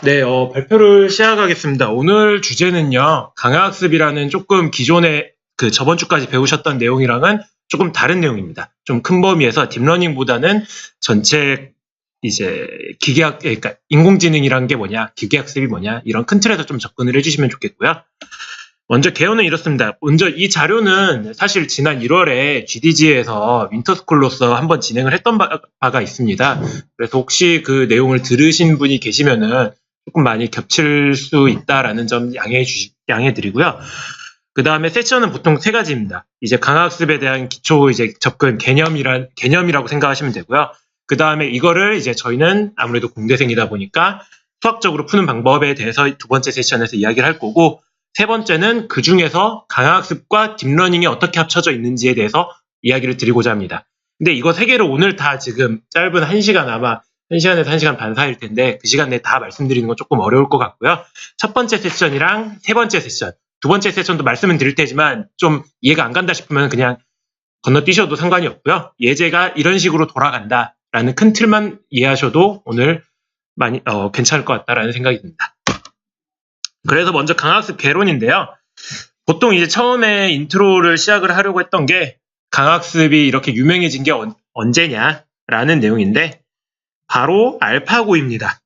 네, 발표를 시작하겠습니다. 오늘 주제는요, 강화학습이라는 조금 기존에 저번 주까지 배우셨던 내용이랑은 조금 다른 내용입니다. 좀 큰 범위에서 딥러닝보다는 전체 이제 그러니까 인공지능이란 게 뭐냐, 기계학습이 뭐냐, 이런 큰 틀에서 좀 접근을 해주시면 좋겠고요. 먼저 개요는 이렇습니다. 먼저 이 자료는 사실 지난 1월에 GDG에서 윈터스쿨로서 한번 진행을 했던 바가 있습니다. 그래서 혹시 그 내용을 들으신 분이 계시면은 조금 많이 겹칠 수 있다라는 점 양해해 드리고요. 그 다음에 세션은 보통 세 가지입니다. 이제 강화학습에 대한 기초 이제 접근 개념이라고 생각하시면 되고요. 그 다음에 이거를 이제 저희는 아무래도 공대생이다 보니까 수학적으로 푸는 방법에 대해서 두 번째 세션에서 이야기를 할 거고, 세 번째는 그 중에서 강화학습과 딥러닝이 어떻게 합쳐져 있는지에 대해서 이야기를 드리고자 합니다. 근데 이거 세 개를 오늘 다 지금 짧은 1시간, 아마 1시간에서 1시간 반 사이일 텐데 그 시간 내에 다 말씀드리는 건 조금 어려울 것 같고요. 첫 번째 세션이랑 세 번째 세션, 두 번째 세션도 말씀은 드릴 테지만 좀 이해가 안 간다 싶으면 그냥 건너뛰셔도 상관이 없고요. 예제가 이런 식으로 돌아간다라는 큰 틀만 이해하셔도 오늘 많이 괜찮을 것 같다라는 생각이 듭니다. 그래서 먼저 강화학습 개론인데요. 보통 이제 처음에 인트로를 시작을 하려고 했던 게 강화학습이 이렇게 유명해진 게 언제냐라는 내용인데 바로 알파고입니다.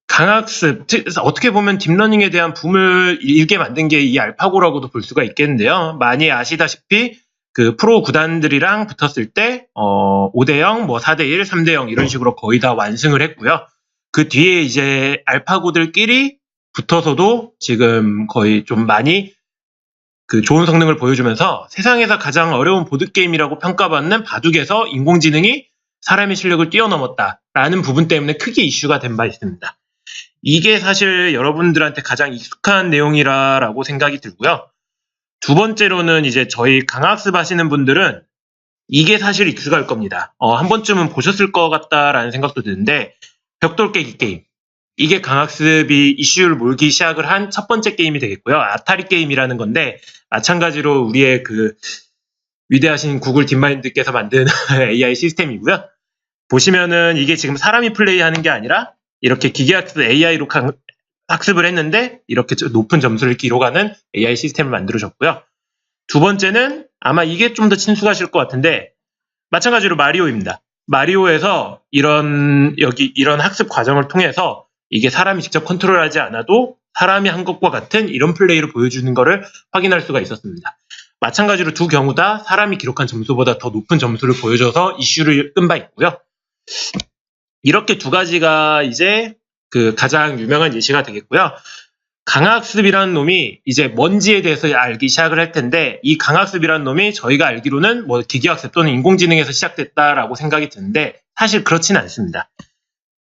강화학습, 어떻게 보면 딥러닝에 대한 붐을 일게 만든 게 이 알파고라고도 볼 수가 있겠는데요. 많이 아시다시피 프로 구단들이랑 붙었을 때 5대0, 4대1, 3대0 이런 식으로 거의 다 완승을 했고요. 그 뒤에 이제 알파고들끼리 붙어서도 지금 거의 좀 많이 좋은 성능을 보여주면서 세상에서 가장 어려운 보드게임이라고 평가받는 바둑에서 인공지능이 사람의 실력을 뛰어넘었다라는 부분 때문에 크게 이슈가 된 바 있습니다. 이게 사실 여러분들한테 가장 익숙한 내용이라고 생각이 들고요. 두 번째로는 이제 저희 강화학습 하시는 분들은 이게 사실 익숙할 겁니다. 한 번쯤은 보셨을 것 같다라는 생각도 드는데, 벽돌 깨기 게임. 이게 강학습이 이슈를 몰기 시작을 한 첫 번째 게임이 되겠고요. 아타리 게임이라는 건데, 마찬가지로 우리의 위대하신 구글 딥마인드께서 만든 AI 시스템이고요. 보시면은 이게 지금 사람이 플레이하는 게 아니라 이렇게 기계학습 AI로 학습을 했는데 이렇게 높은 점수를 기록하는 AI 시스템을 만들어줬고요. 두 번째는 아마 이게 좀 더 친숙하실 것 같은데, 마찬가지로 마리오입니다. 마리오에서 이런 학습 과정을 통해서 이게 사람이 직접 컨트롤하지 않아도 사람이 한 것과 같은 이런 플레이를 보여주는 것을 확인할 수가 있었습니다. 마찬가지로 두 경우 다 사람이 기록한 점수보다 더 높은 점수를 보여줘서 이슈를 끈 바 있고요. 이렇게 두 가지가 이제 가장 유명한 예시가 되겠고요. 강학습이라는 놈이 이제 뭔지에 대해서 알기 시작을 할 텐데, 이 강학습이라는 놈이 저희가 알기로는 기계학습 또는 인공지능에서 시작됐다라고 생각이 드는데 사실 그렇지는 않습니다.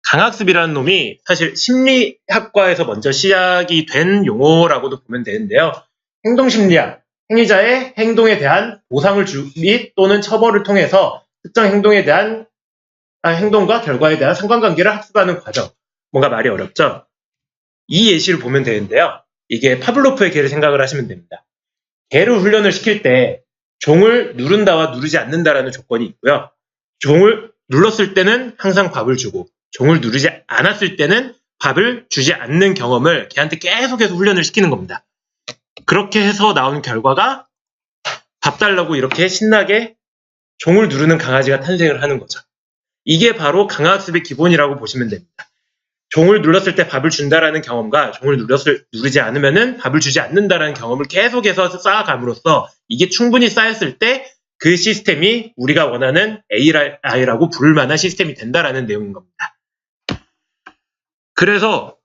강학습이라는 놈이 사실 심리학과에서 먼저 시작이 된 용어라고도 보면 되는데요. 행동심리학, 행위자의 행동에 대한 보상을 및 또는 처벌을 통해서 특정 행동과 결과에 대한 상관관계를 학습하는 과정. 뭔가 말이 어렵죠? 이 예시를 보면 되는데요. 이게 파블로프의 개를 생각을 하시면 됩니다. 개를 훈련을 시킬 때 종을 누른다와 누르지 않는다라는 조건이 있고요. 종을 눌렀을 때는 항상 밥을 주고 종을 누르지 않았을 때는 밥을 주지 않는 경험을 개한테 계속해서 훈련을 시키는 겁니다. 그렇게 해서 나온 결과가 밥 달라고 이렇게 신나게 종을 누르는 강아지가 탄생을 하는 거죠. 이게 바로 강화학습의 기본이라고 보시면 됩니다. 종을 눌렀을 때 밥을 준다라는 경험과 종을 누르지 않으면은 밥을 주지 않는다라는 경험을 계속해서 쌓아감으로써 이게 충분히 쌓였을 때 그 시스템이 우리가 원하는 AI라고 부를 만한 시스템이 된다라는 내용인 겁니다. 그래서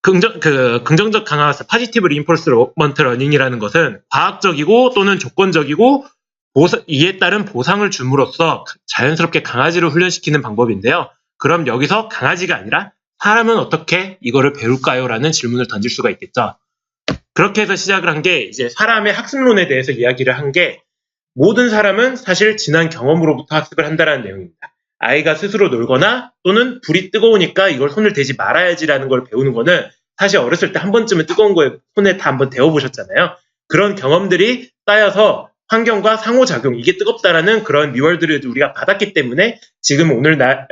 긍정적 강화학습, 파지티브 리인포스먼트 러닝이라는 것은 과학적이고 또는 조건적이고 이에 따른 보상을 줌으로써 자연스럽게 강아지를 훈련시키는 방법인데요. 그럼 여기서 강아지가 아니라 사람은 어떻게 이거를 배울까요? 라는 질문을 던질 수가 있겠죠. 그렇게 해서 시작을 한 게 이제 사람의 학습론에 대해서 이야기를 한 게, 모든 사람은 사실 지난 경험으로부터 학습을 한다는 내용입니다. 아이가 스스로 놀거나 또는 불이 뜨거우니까 이걸 손을 대지 말아야지라는 걸 배우는 거는 사실 어렸을 때 한 번쯤은 뜨거운 거에 손에 다 한번 데워보셨잖아요. 그런 경험들이 쌓여서 환경과 상호작용, 이게 뜨겁다라는 그런 리워드를 우리가 받았기 때문에 지금 오늘날에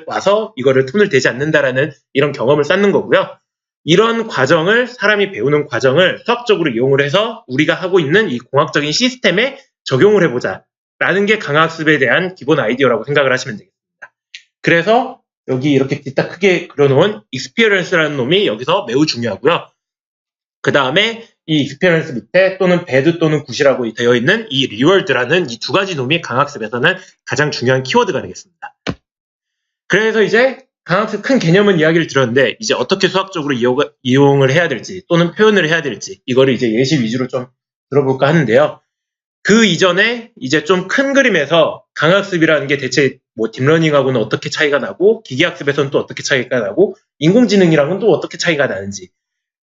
와서 이거를 톤을 대지 않는다라는 이런 경험을 쌓는 거고요. 이런 과정을, 사람이 배우는 과정을 수학적으로 이용을 해서 우리가 하고 있는 이 공학적인 시스템에 적용을 해보자 라는 게 강화학습에 대한 기본 아이디어라고 생각을 하시면 되겠습니다. 그래서 여기 이렇게 딱 크게 그려놓은 experience라는 놈이 여기서 매우 중요하고요. 그 다음에 이 experience 밑에 또는 bad 또는 good이라고 되어 있는 이 reward라는 이 두 가지 놈이 강학습에서는 가장 중요한 키워드가 되겠습니다. 그래서 이제 강학습 큰 개념은 이야기를 들었는데 이제 어떻게 수학적으로 이용을 해야 될지 또는 표현을 해야 될지 이거를 이제 예시 위주로 좀 들어볼까 하는데요. 그 이전에 이제 좀 큰 그림에서 강학습이라는 게 대체 뭐 딥러닝하고는 어떻게 차이가 나고 기계학습에서는 또 어떻게 차이가 나고 인공지능이랑은 또 어떻게 차이가 나는지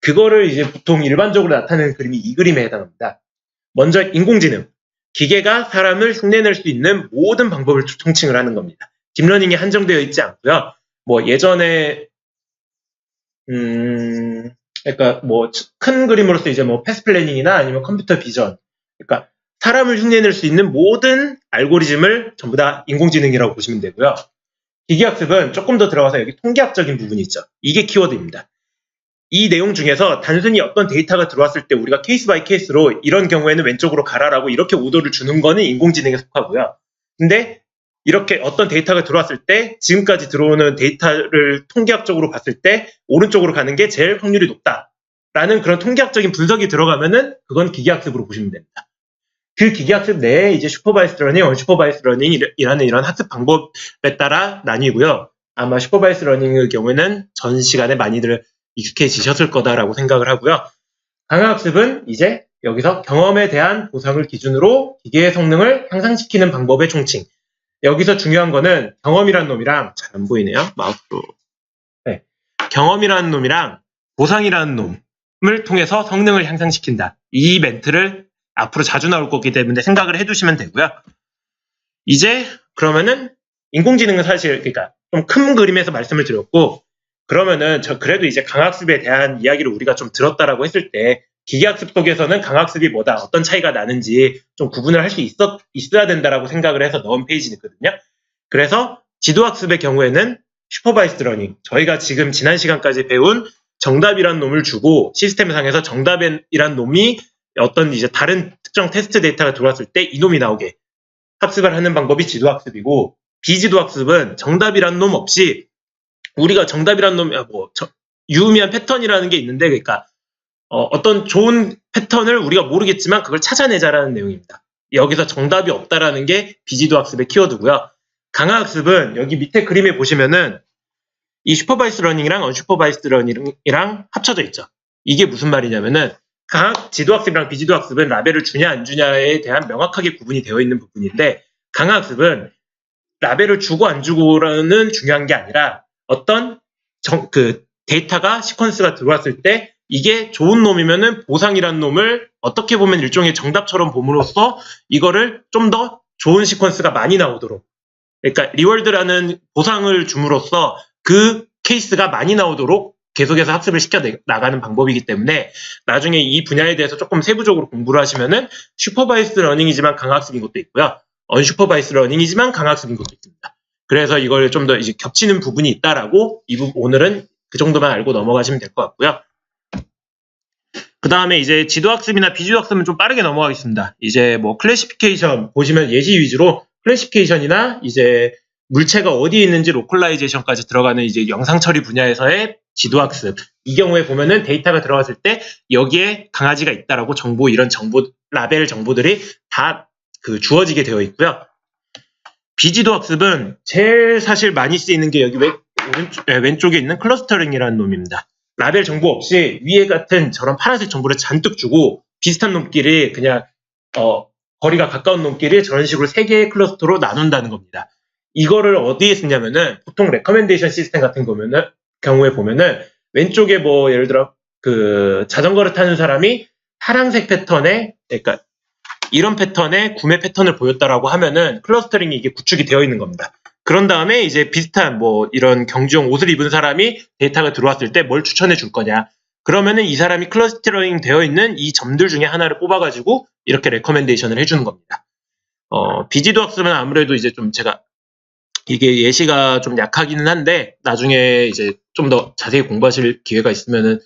그거를 이제 보통 일반적으로 나타내는 그림이 이 그림에 해당합니다. 먼저 인공지능, 기계가 사람을 흉내낼 수 있는 모든 방법을 총칭을 하는 겁니다. 딥러닝이 한정되어 있지 않고요. 뭐 예전에 그러니까 뭐 큰 그림으로서 이제 뭐 패스 플래닝이나 아니면 컴퓨터 비전, 그러니까 사람을 흉내낼 수 있는 모든 알고리즘을 전부 다 인공지능이라고 보시면 되고요. 기계학습은 조금 더 들어가서 여기 통계학적인 부분이 있죠. 이게 키워드입니다. 이 내용 중에서 단순히 어떤 데이터가 들어왔을 때 우리가 케이스 바이 케이스로 이런 경우에는 왼쪽으로 가라라고 이렇게 오더를 주는 거는 인공지능에 속하고요. 근데 이렇게 어떤 데이터가 들어왔을 때 지금까지 들어오는 데이터를 통계학적으로 봤을 때 오른쪽으로 가는 게 제일 확률이 높다라는 그런 통계학적인 분석이 들어가면은 그건 기계학습으로 보시면 됩니다. 그 기계학습 내에 이제 슈퍼바이스드 러닝, 언슈퍼바이스드 러닝이라는 이런 학습 방법에 따라 나뉘고요. 아마 슈퍼바이스드 러닝의 경우에는 전 시간에 많이들 익숙해지셨을 거다라고 생각을 하고요. 강화학습은 이제 여기서 경험에 대한 보상을 기준으로 기계의 성능을 향상시키는 방법의 총칭. 여기서 중요한 거는 경험이라는 놈이랑 잘 안 보이네요. 마우스로. 네. 경험이라는 놈이랑 보상이라는 놈을 통해서 성능을 향상시킨다. 이 멘트를 앞으로 자주 나올 거기 때문에 생각을 해두시면 되고요. 이제 그러면은 인공지능은 사실 그러니까 좀 큰 그림에서 말씀을 드렸고 그러면은 그래도 이제 강학습에 대한 이야기를 우리가 좀 들었다라고 했을 때 기계학습 속에서는 강학습이 뭐다 어떤 차이가 나는지 좀 구분을 할 수 있어야 된다라고 생각을 해서 넣은 페이지거든요. 그래서 지도학습의 경우에는 슈퍼바이스드 러닝, 저희가 지금 지난 시간까지 배운 정답이란 놈을 주고 시스템 상에서 정답이란 놈이 어떤 이제 다른 특정 테스트 데이터가 들어왔을 때 이놈이 나오게 학습을 하는 방법이 지도학습이고 비지도학습은 정답이란 놈 없이 우리가 정답이란 놈, 유의미한 패턴이라는 게 있는데, 그러니까, 어떤 좋은 패턴을 우리가 모르겠지만 그걸 찾아내자라는 내용입니다. 여기서 정답이 없다라는 게 비지도학습의 키워드고요. 강화학습은 여기 밑에 그림에 보시면은 이 슈퍼바이스드 러닝이랑 언슈퍼바이스드 러닝이랑 합쳐져 있죠. 이게 무슨 말이냐면은 지도학습이랑 비지도학습은 라벨을 주냐 안 주냐에 대한 명확하게 구분이 되어 있는 부분인데 강화학습은 라벨을 주고 안 주고라는 중요한 게 아니라 어떤 그 데이터가 시퀀스가 들어왔을 때 이게 좋은 놈이면은 보상이라는 놈을 어떻게 보면 일종의 정답처럼 봄으로써 이거를 좀 더 좋은 시퀀스가 많이 나오도록 그러니까 리월드라는 보상을 줌으로써 그 케이스가 많이 나오도록 계속해서 학습을 시켜 나가는 방법이기 때문에 나중에 이 분야에 대해서 조금 세부적으로 공부를 하시면은 슈퍼바이스드 러닝이지만 강학습인 것도 있고요. 언슈퍼바이스드 러닝이지만 강학습인 것도 있습니다. 그래서 이걸 좀 더 이제 겹치는 부분이 있다라고 오늘은 그 정도만 알고 넘어가시면 될 것 같고요. 그 다음에 이제 지도학습이나 비지도학습은 좀 빠르게 넘어가겠습니다. 이제 뭐 클래시피케이션 보시면 예시 위주로 클래시피케이션이나 이제 물체가 어디에 있는지 로컬라이제이션까지 들어가는 이제 영상 처리 분야에서의 지도학습. 이 경우에 보면은 데이터가 들어갔을 때 여기에 강아지가 있다라고 정보 이런 정보 라벨 정보들이 다 그 주어지게 되어 있고요. 비지도 학습은 제일 사실 많이 쓰이는 게 여기 왼쪽에 있는 클러스터링이라는 놈입니다. 라벨 정보 없이 위에 같은 저런 파란색 정보를 잔뜩 주고 비슷한 놈끼리 그냥 거리가 가까운 놈끼리 저런 식으로 3개의 클러스터로 나눈다는 겁니다. 이거를 어디에 쓰냐면은 보통 레커멘데이션 시스템 같은 경우에 보면은 왼쪽에 뭐 예를 들어 그 자전거를 타는 사람이 파란색 패턴에 그러니까 이런 패턴의 구매 패턴을 보였다라고 하면은 클러스터링이 이게 구축이 되어 있는 겁니다. 그런 다음에 이제 비슷한 뭐 이런 경주용 옷을 입은 사람이 데이터가 들어왔을 때 뭘 추천해 줄 거냐. 그러면은 이 사람이 클러스터링 되어 있는 이 점들 중에 하나를 뽑아가지고 이렇게 레커멘데이션을 해주는 겁니다. 비지도 학습은 아무래도 이제 좀 제가 이게 예시가 좀 약하기는 한데 나중에 이제 좀 더 자세히 공부하실 기회가 있으면은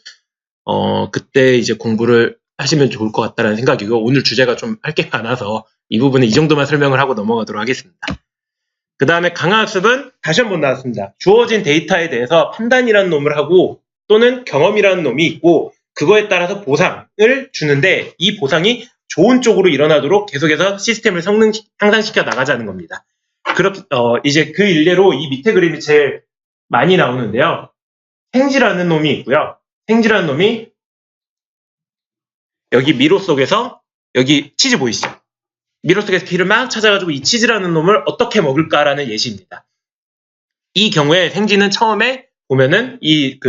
그때 이제 공부를 하시면 좋을 것 같다는 생각이고 오늘 주제가 좀 할 게 많아서 이 부분은 이 정도만 설명을 하고 넘어가도록 하겠습니다. 그 다음에 강화학습은 다시 한번 나왔습니다. 주어진 데이터에 대해서 판단이라는 놈을 하고 또는 경험이라는 놈이 있고 그거에 따라서 보상을 주는데 이 보상이 좋은 쪽으로 일어나도록 계속해서 시스템을 향상시켜 나가자는 겁니다. 그렇게 이제 그 일례로 이 밑에 그림이 제일 많이 나오는데요. 생지라는 놈이 있고요. 생지라는 놈이 여기 미로 속에서 여기 치즈 보이시죠? 미로 속에서 피를 막 찾아가지고 이 치즈라는 놈을 어떻게 먹을까라는 예시입니다. 이 경우에 생지는 처음에 보면은 이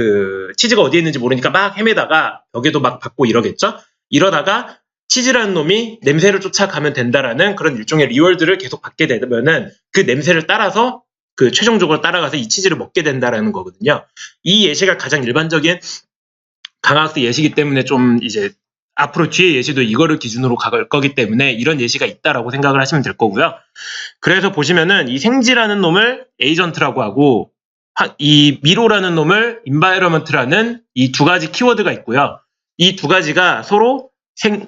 치즈가 어디에 있는지 모르니까 막 헤매다가 벽에도 막 받고 이러겠죠? 이러다가 치즈라는 놈이 냄새를 쫓아가면 된다라는 그런 일종의 리월드를 계속 받게 되면은 그 냄새를 따라서 최종적으로 따라가서 이 치즈를 먹게 된다라는 거거든요. 이 예시가 가장 일반적인 강화학습 예시이기 때문에 좀 이제 앞으로 뒤에 예시도 이거를 기준으로 갈 거기 때문에 이런 예시가 있다라고 생각을 하시면 될 거고요. 그래서 보시면은 이 생지라는 놈을 에이전트라고 하고 이 미로라는 놈을 인바이러먼트라는 이 두 가지 키워드가 있고요. 이 두 가지가 서로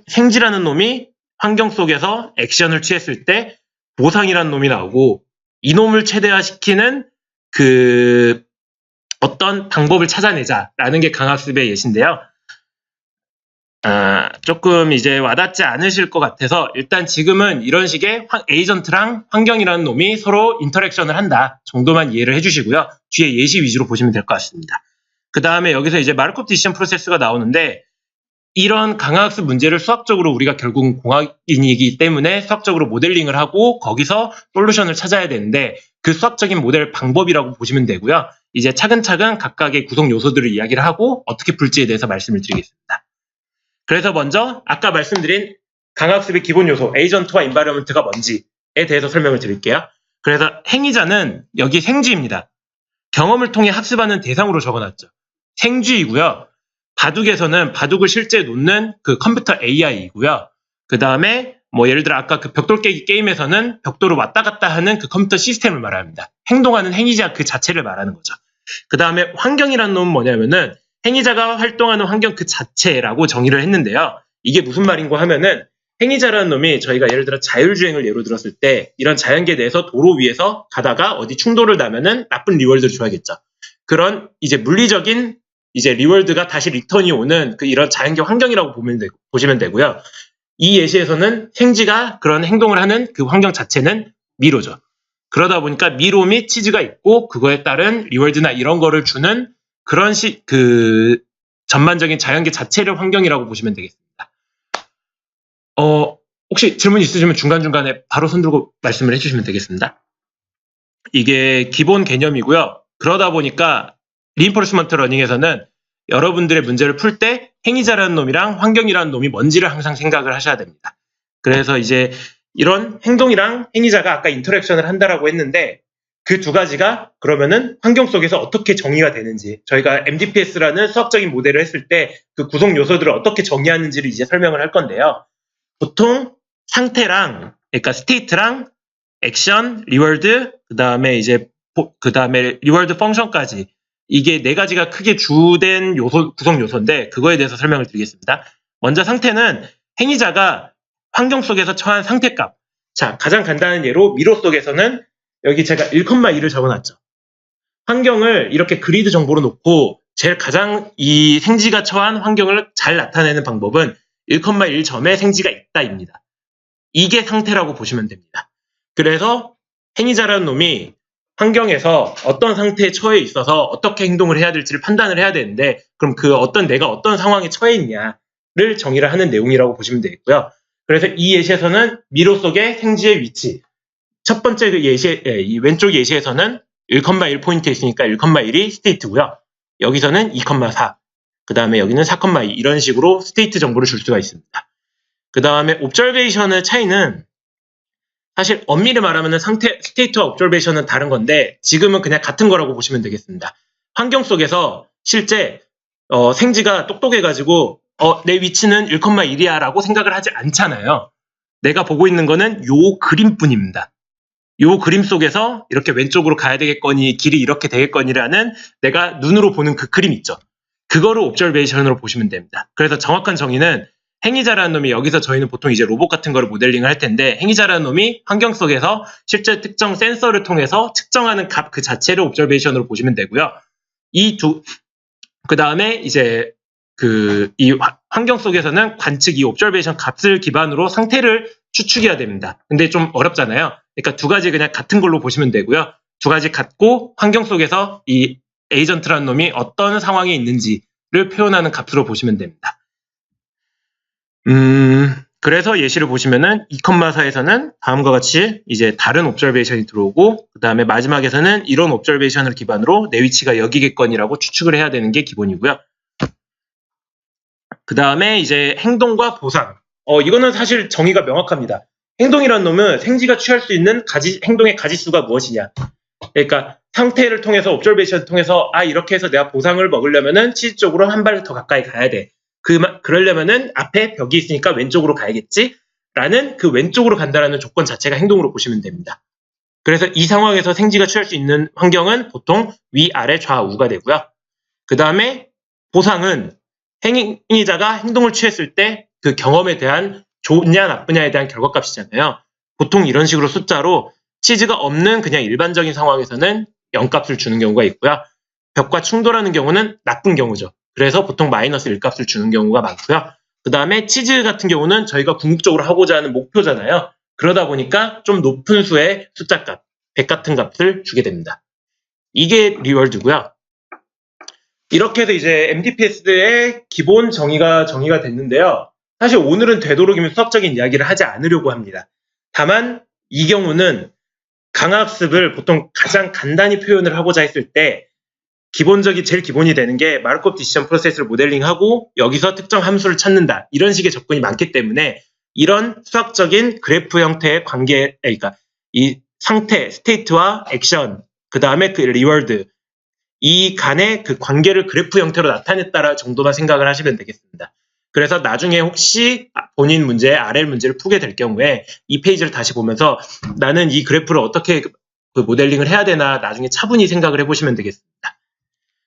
생지라는 놈이 환경 속에서 액션을 취했을 때 보상이라는 놈이 나오고 이 놈을 최대화시키는 어떤 방법을 찾아내자라는 게 강학습의 예시인데요. 조금 이제 와닿지 않으실 것 같아서 일단 지금은 이런 식의 에이전트랑 환경이라는 놈이 서로 인터랙션을 한다 정도만 이해를 해주시고요. 뒤에 예시 위주로 보시면 될 것 같습니다. 그 다음에 여기서 이제 마르코프 디시전 프로세스가 나오는데 이런 강화학습 문제를 수학적으로 우리가 결국은 공학인이기 때문에 수학적으로 모델링을 하고 거기서 솔루션을 찾아야 되는데 그 수학적인 모델 방법이라고 보시면 되고요. 이제 차근차근 각각의 구성 요소들을 이야기를 하고 어떻게 풀지에 대해서 말씀을 드리겠습니다. 그래서 먼저 아까 말씀드린 강학습의 기본 요소 에이전트와 인바이러먼트가 뭔지에 대해서 설명을 드릴게요. 그래서 행위자는 여기 생쥐입니다. 경험을 통해 학습하는 대상으로 적어놨죠. 생쥐이고요. 바둑에서는 바둑을 실제 놓는 컴퓨터 AI이고요. 그 다음에 예를 들어 아까 벽돌 깨기 게임에서는 벽돌을 왔다 갔다 하는 컴퓨터 시스템을 말합니다. 행동하는 행위자 그 자체를 말하는 거죠. 그 다음에 환경이라는 놈은 뭐냐면은 행위자가 활동하는 환경 그 자체라고 정의를 했는데요. 이게 무슨 말인고 하면은 행위자라는 놈이 저희가 예를 들어 자율주행을 예로 들었을 때 이런 자연계 내에서 도로 위에서 가다가 어디 충돌을 나면은 나쁜 리월드를 줘야겠죠. 그런 이제 물리적인 이제 리월드가 다시 리턴이 오는 이런 자연계 환경이라고 보시면 되고요. 이 예시에서는 생쥐가 그런 행동을 하는 그 환경 자체는 미로죠. 그러다 보니까 미로 및 치즈가 있고 그거에 따른 리월드나 이런 거를 주는 그런 전반적인 자연계 자체를 환경이라고 보시면 되겠습니다. 혹시 질문 있으시면 중간중간에 바로 손 들고 말씀을 해주시면 되겠습니다. 이게 기본 개념이고요. 그러다 보니까 리인포스먼트 러닝에서는 여러분들의 문제를 풀 때 행위자라는 놈이랑 환경이라는 놈이 뭔지를 항상 생각을 하셔야 됩니다. 그래서 이제 이런 행동이랑 행위자가 아까 인터랙션을 한다라고 했는데 그 두 가지가 그러면은 환경 속에서 어떻게 정의가 되는지 저희가 MDPS라는 수학적인 모델을 했을 때 그 구성 요소들을 어떻게 정의하는지를 이제 설명을 할 건데요. 보통 상태랑 그러니까 스테이트랑 액션, 리월드, 그다음에 리월드 펑션까지 이게 네 가지가 크게 주된 구성 요소인데 그거에 대해서 설명을 드리겠습니다. 먼저 상태는 행위자가 환경 속에서 처한 상태값. 자, 가장 간단한 예로 미로 속에서는 여기 제가 1,1을 적어놨죠. 환경을 이렇게 그리드 정보로 놓고 제일 가장 이 생쥐가 처한 환경을 잘 나타내는 방법은 1,1 점에 생쥐가 있다입니다. 이게 상태라고 보시면 됩니다. 그래서 행위자라는 놈이 환경에서 어떤 상태에 처해 있어서 어떻게 행동을 해야 될지를 판단을 해야 되는데 그럼 내가 어떤 상황에 처해 있냐를 정의를 하는 내용이라고 보시면 되겠고요. 그래서 이 예시에서는 미로 속의 생쥐의 위치 첫 번째 이 왼쪽 예시에서는 1,1 포인트 있으니까 1,1이 스테이트고요. 여기서는 2,4 그 다음에 여기는 4,2 이런 식으로 스테이트 정보를 줄 수가 있습니다. 그 다음에 옵저베이션의 차이는 사실 엄밀히 말하면 스테이트와 옵저베이션은 다른 건데 지금은 그냥 같은 거라고 보시면 되겠습니다. 환경 속에서 실제 생지가 똑똑해가지고 내 위치는 1,1이야 라고 생각을 하지 않잖아요. 내가 보고 있는 거는 요 그림뿐입니다. 요 그림 속에서 이렇게 왼쪽으로 가야 되겠거니 길이 이렇게 되겠거니라는 내가 눈으로 보는 그 그림 있죠. 그거를 옵저베이션으로 보시면 됩니다. 그래서 정확한 정의는 행위자라는 놈이, 여기서 저희는 보통 이제 로봇 같은 거를 모델링을 할 텐데, 행위자라는 놈이 환경 속에서 실제 특정 센서를 통해서 측정하는 값 그 자체를 옵저베이션으로 보시면 되고요. 그 다음에 이제 이 환경 속에서는 관측, 이 옵저베이션 값을 기반으로 상태를 추측해야 됩니다. 근데 좀 어렵잖아요. 그러니까 두 가지 그냥 같은 걸로 보시면 되고요. 두 가지 같고 환경 속에서 이 에이전트라는 놈이 어떤 상황에 있는지를 표현하는 값으로 보시면 됩니다. 그래서 예시를 보시면은 2,4에서는 다음과 같이 이제 다른 옵저베이션이 들어오고, 그 다음에 마지막에서는 이런 옵저베이션을 기반으로 내 위치가 여기겠거니라고 추측을 해야 되는 게 기본이고요. 그 다음에 이제 행동과 보상. 이거는 사실 정의가 명확합니다. 행동이란 놈은 생지가 취할 수 있는 행동의 가지수가 무엇이냐. 그러니까 상태를 통해서, 옵저베이션을 통해서 이렇게 해서 내가 보상을 먹으려면은 치즈 쪽으로 한 발 더 가까이 가야 돼. 그러려면은 앞에 벽이 있으니까 왼쪽으로 가야겠지? 라는 그 왼쪽으로 간다라는 조건 자체가 행동으로 보시면 됩니다. 그래서 이 상황에서 생지가 취할 수 있는 환경은 보통 위, 아래, 좌우가 되고요. 그 다음에 보상은 행위자가 행동을 취했을 때 그 경험에 대한 좋냐 나쁘냐에 대한 결과값이잖아요. 보통 이런 식으로 숫자로 치즈가 없는 그냥 일반적인 상황에서는 0값을 주는 경우가 있고요. 벽과 충돌하는 경우는 나쁜 경우죠. 그래서 보통 마이너스 1값을 주는 경우가 많고요. 그 다음에 치즈 같은 경우는 저희가 궁극적으로 하고자 하는 목표잖아요. 그러다 보니까 좀 높은 수의 숫자값, 100 같은 값을 주게 됩니다. 이게 리월드고요. 이렇게 해서 이제 MDPS의 기본 정의가 됐는데요. 사실 오늘은 되도록이면 수학적인 이야기를 하지 않으려고 합니다. 다만 이 경우는 강학습을 보통 가장 간단히 표현을 하고자 했을 때 제일 기본이 되는 게 마르코프 디시전 프로세스를 모델링하고 여기서 특정 함수를 찾는다. 이런 식의 접근이 많기 때문에 이런 수학적인 그래프 형태의 관계, 그러니까 이 상태, 스테이트와 액션, 그 다음에 그 리월드, 이 간의 그 관계를 그래프 형태로 나타냈다라 정도만 생각을 하시면 되겠습니다. 그래서 나중에 혹시 본인 문제, RL 문제를 푸게 될 경우에 이 페이지를 다시 보면서 나는 이 그래프를 어떻게 그 모델링을 해야 되나 나중에 차분히 생각을 해보시면 되겠습니다.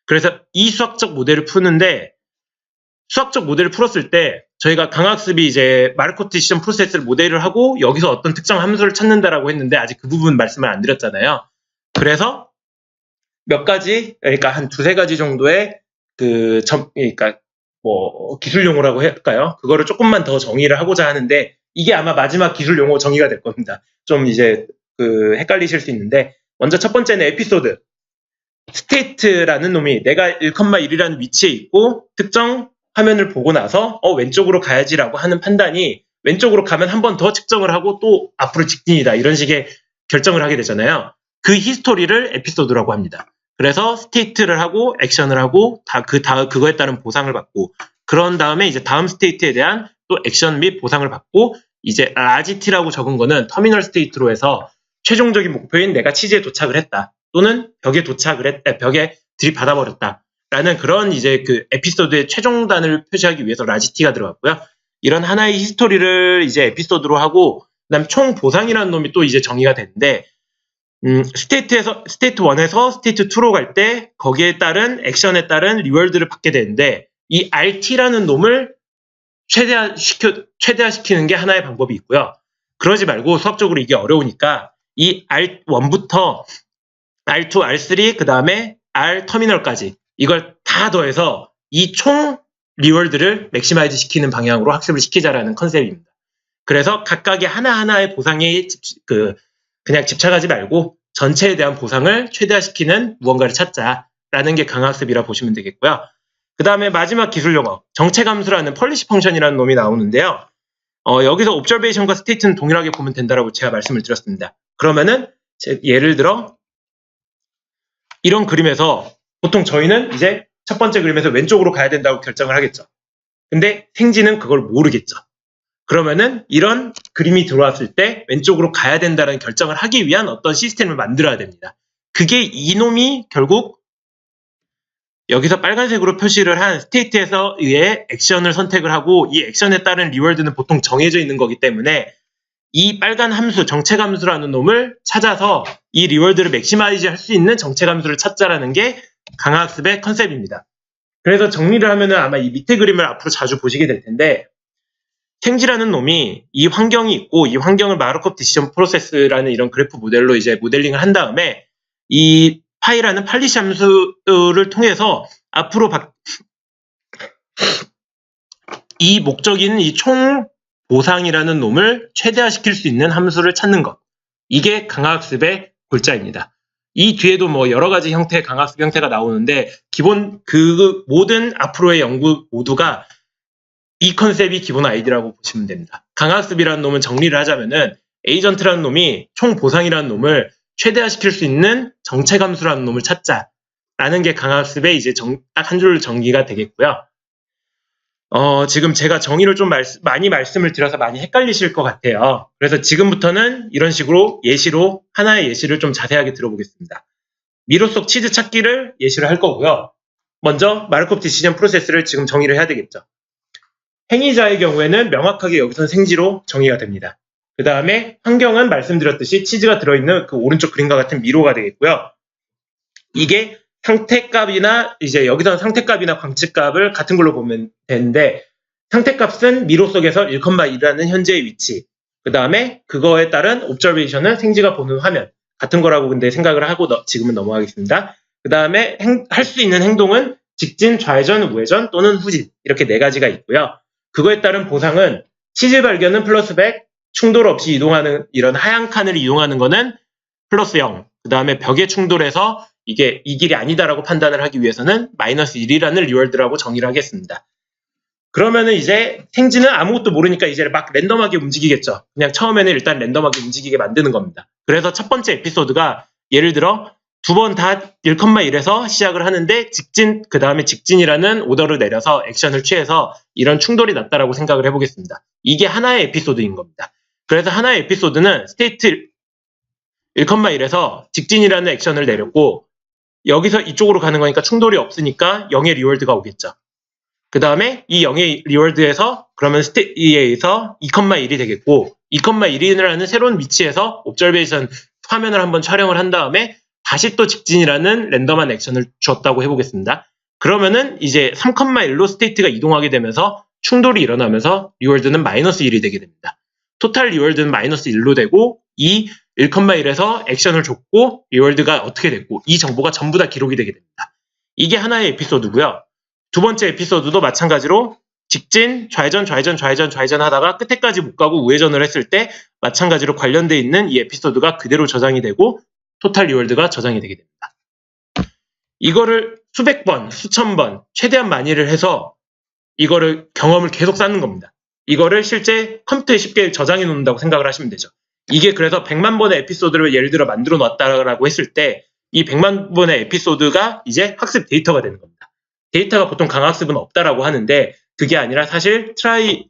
그래서 이 수학적 모델을 푸는데, 수학적 모델을 풀었을 때 저희가 강학습이 이제 마르코프 디시전 프로세스를 모델을 하고 여기서 어떤 특정 함수를 찾는다라고 했는데 아직 그 부분 말씀을 안 드렸잖아요. 그래서 몇 가지, 그러니까 한 두세 가지 정도의 그러니까 뭐 기술 용어라고 할까요? 그거를 조금만 더 정의를 하고자 하는데 이게 아마 마지막 기술 용어 정의가 될 겁니다. 좀 이제 헷갈리실 수 있는데, 먼저 첫 번째는 에피소드. 스테이트라는 놈이 내가 1,1이라는 위치에 있고 특정 화면을 보고 나서 왼쪽으로 가야지라고 하는 판단이 왼쪽으로 가면 한 번 더 측정을 하고 또 앞으로 직진이다, 이런 식의 결정을 하게 되잖아요. 그 히스토리를 에피소드라고 합니다. 그래서 스테이트를 하고 액션을 하고 그거에 따른 보상을 받고, 그런 다음에 이제 다음 스테이트에 대한 또 액션 및 보상을 받고, 이제 라지티라고 적은 거는 터미널 스테이트로 해서 최종적인 목표인 내가 치즈에 도착을 했다, 또는 벽에 벽에 들이받아버렸다 라는 그런 이제 그 에피소드의 최종단을 표시하기 위해서 라지티가 들어갔고요. 이런 하나의 히스토리를 이제 에피소드로 하고, 그다음 총 보상이라는 놈이 또 이제 정의가 되는데, 스테이트 1에서 스테이트 2로 갈 때 거기에 따른 액션에 따른 리월드를 받게 되는데, 이 RT라는 놈을 최대화시키는 게 하나의 방법이 있고요. 그러지 말고 수학적으로 이게 어려우니까 이 R1부터 R2, R3, 그 다음에 R 터미널까지 이걸 다 더해서 이 총 리월드를 맥시마이즈 시키는 방향으로 학습을 시키자라는 컨셉입니다. 그래서 각각의 하나하나의 보상에 그냥 집착하지 말고 전체에 대한 보상을 최대화시키는 무언가를 찾자라는 게 강학습이라 보시면 되겠고요. 그 다음에 마지막 기술 용어, 정체감수라는 펄리시 펑션이라는 놈이 나오는데요. 여기서 옵저베이션과 스테이트는 동일하게 보면 된다라고 제가 말씀을 드렸습니다. 그러면은 예를 들어 이런 그림에서 보통 저희는 이제 첫 번째 그림에서 왼쪽으로 가야 된다고 결정을 하겠죠. 근데 생지는 그걸 모르겠죠. 그러면은 이런 그림이 들어왔을 때 왼쪽으로 가야 된다는 결정을 하기 위한 어떤 시스템을 만들어야 됩니다. 그게 이놈이 결국 여기서 빨간색으로 표시를 한 스테이트에서 의해 액션을 선택을 하고 이 액션에 따른 리워드는 보통 정해져 있는 거기 때문에 이 빨간 함수, 정책 함수라는 놈을 찾아서 이 리워드를 맥시마이즈 할 수 있는 정책 함수를 찾자라는 게 강화학습의 컨셉입니다. 그래서 정리를 하면은 아마 이 밑에 그림을 앞으로 자주 보시게 될 텐데 생지라는 놈이 이 환경이 있고 이 환경을 마르코프 디시전 프로세스라는 이런 그래프 모델로 이제 모델링을 한 다음에 이 파이라는 팔리시 함수를 통해서 앞으로 이 목적인 이 총 보상이라는 놈을 최대화시킬 수 있는 함수를 찾는 것. 이게 강화학습의 골자입니다. 이 뒤에도 뭐 여러 가지 형태의 강화학습 형태가 나오는데 기본 그 모든 앞으로의 연구 모두가 이 컨셉이 기본 아이디라고 보시면 됩니다. 강화학습이라는 놈은 정리를 하자면은 에이전트라는 놈이 총 보상이라는 놈을 최대화시킬 수 있는 정책 함수라는 놈을 찾자라는 게 강화학습의 이제 딱 한 줄 정리가 되겠고요. 지금 제가 정의를 좀 많이 말씀을 드려서 많이 헷갈리실 것 같아요. 그래서 지금부터는 이런 식으로 예시로 하나의 예시를 좀 자세하게 들어보겠습니다. 미로 속 치즈 찾기를 예시로 할 거고요. 먼저 마르코프 디시전 프로세스를 지금 정의를 해야 되겠죠. 행위자의 경우에는 명확하게 여기선 생지로 정의가 됩니다. 그 다음에 환경은 말씀드렸듯이 치즈가 들어있는 그 오른쪽 그림과 같은 미로가 되겠고요. 이게 상태값이나 이제 여기서 상태값이나 광치값을 같은 걸로 보면 되는데 상태값은 미로 속에서 1,1라는 현재의 위치 그 다음에 그거에 따른 옵저베이션은 생지가 보는 화면 같은 거라고 근데 생각을 하고 지금은 넘어가겠습니다. 그 다음에 할 수 있는 행동은 직진, 좌회전, 우회전 또는 후진 이렇게 네 가지가 있고요. 그거에 따른 보상은 치즈 발견은 플러스 100, 충돌 없이 이동하는 이런 하얀 칸을 이용하는 거는 플러스 0, 그 다음에 벽에 충돌해서 이게 이 길이 아니다라고 판단을 하기 위해서는 마이너스 1이라는 리월드라고 정의를 하겠습니다. 그러면은 이제 생지는 아무것도 모르니까 이제 막 랜덤하게 움직이겠죠. 그냥 처음에는 일단 랜덤하게 움직이게 만드는 겁니다. 그래서 첫 번째 에피소드가 예를 들어 두 번 다 1,1에서 시작을 하는데 직진, 그 다음에 직진이라는 오더를 내려서 액션을 취해서 이런 충돌이 났다라고 생각을 해보겠습니다. 이게 하나의 에피소드인 겁니다. 그래서 하나의 에피소드는 스테이트 1,1에서 직진이라는 액션을 내렸고 여기서 이쪽으로 가는 거니까 충돌이 없으니까 0의 리월드가 오겠죠. 그 다음에 이 0의 리월드에서 그러면 스테이트에서 2,1이 되겠고 2,1이라는 새로운 위치에서 옵저베이션 화면을 한번 촬영을 한 다음에 다시 또 직진이라는 랜덤한 액션을 줬다고 해보겠습니다. 그러면은 이제 3,1로 스테이트가 이동하게 되면서 충돌이 일어나면서 리월드는 마이너스 1이 되게 됩니다. 토탈 리월드는 마이너스 1로 되고 이 1,1에서 액션을 줬고 리월드가 어떻게 됐고 이 정보가 전부 다 기록이 되게 됩니다. 이게 하나의 에피소드고요. 두 번째 에피소드도 마찬가지로 직진, 좌회전, 좌회전, 좌회전, 좌회전 하다가 끝에까지 못 가고 우회전을 했을 때 마찬가지로 관련돼 있는 이 에피소드가 그대로 저장이 되고 토탈 리월드가 저장이 되게 됩니다. 이거를 수백 번, 수천 번, 최대한 많이를 해서 이거를 경험을 계속 쌓는 겁니다. 이거를 실제 컴퓨터에 쉽게 저장해 놓는다고 생각을 하시면 되죠. 이게 그래서 100만 번의 에피소드를 예를 들어 만들어 놨다라고 했을 때 이 100만 번의 에피소드가 이제 학습 데이터가 되는 겁니다. 데이터가 보통 강학습은 없다라고 하는데 그게 아니라 사실 트라이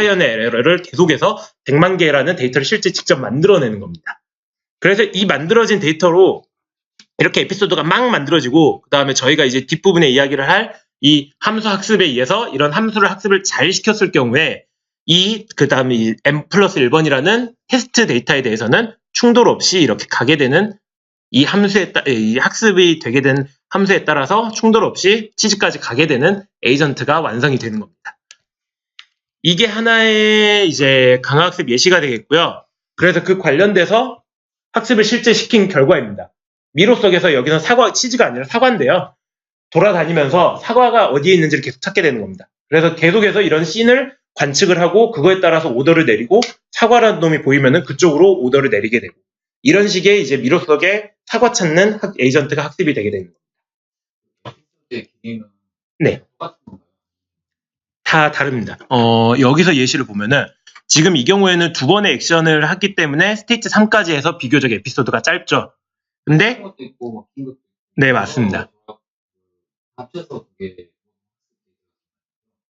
앤 에러를 계속해서 100만 개라는 데이터를 실제 직접 만들어내는 겁니다. 그래서 이 만들어진 데이터로 이렇게 에피소드가 막 만들어지고 그 다음에 저희가 이제 뒷부분에 이야기를 할 이 함수 학습에 의해서 이런 함수를 학습을 잘 시켰을 경우에 그 다음에 이 m 플러스 1번이라는 테스트 데이터에 대해서는 충돌 없이 이렇게 가게 되는 이 학습이 되게 된 함수에 따라서 충돌 없이 치즈까지 가게 되는 에이전트가 완성이 되는 겁니다. 이게 하나의 이제 강화학습 예시가 되겠고요. 그래서 그 관련돼서 학습을 실제 시킨 결과입니다. 미로 속에서 여기는 치즈가 아니라 사과인데요. 돌아다니면서 사과가 어디에 있는지를 계속 찾게 되는 겁니다. 그래서 계속해서 이런 씬을 관측을 하고 그거에 따라서 오더를 내리고 사과라는 놈이 보이면은 그쪽으로 오더를 내리게 되고 이런 식의 이제 미로 속에 사과 찾는 에이전트가 학습이 되게 되는 겁니다. 네. 다 다릅니다. 여기서 예시를 보면은 지금 이 경우에는 두 번의 액션을 했기 때문에 스테이트 3까지 해서 비교적 에피소드가 짧죠. 근데 네, 맞습니다.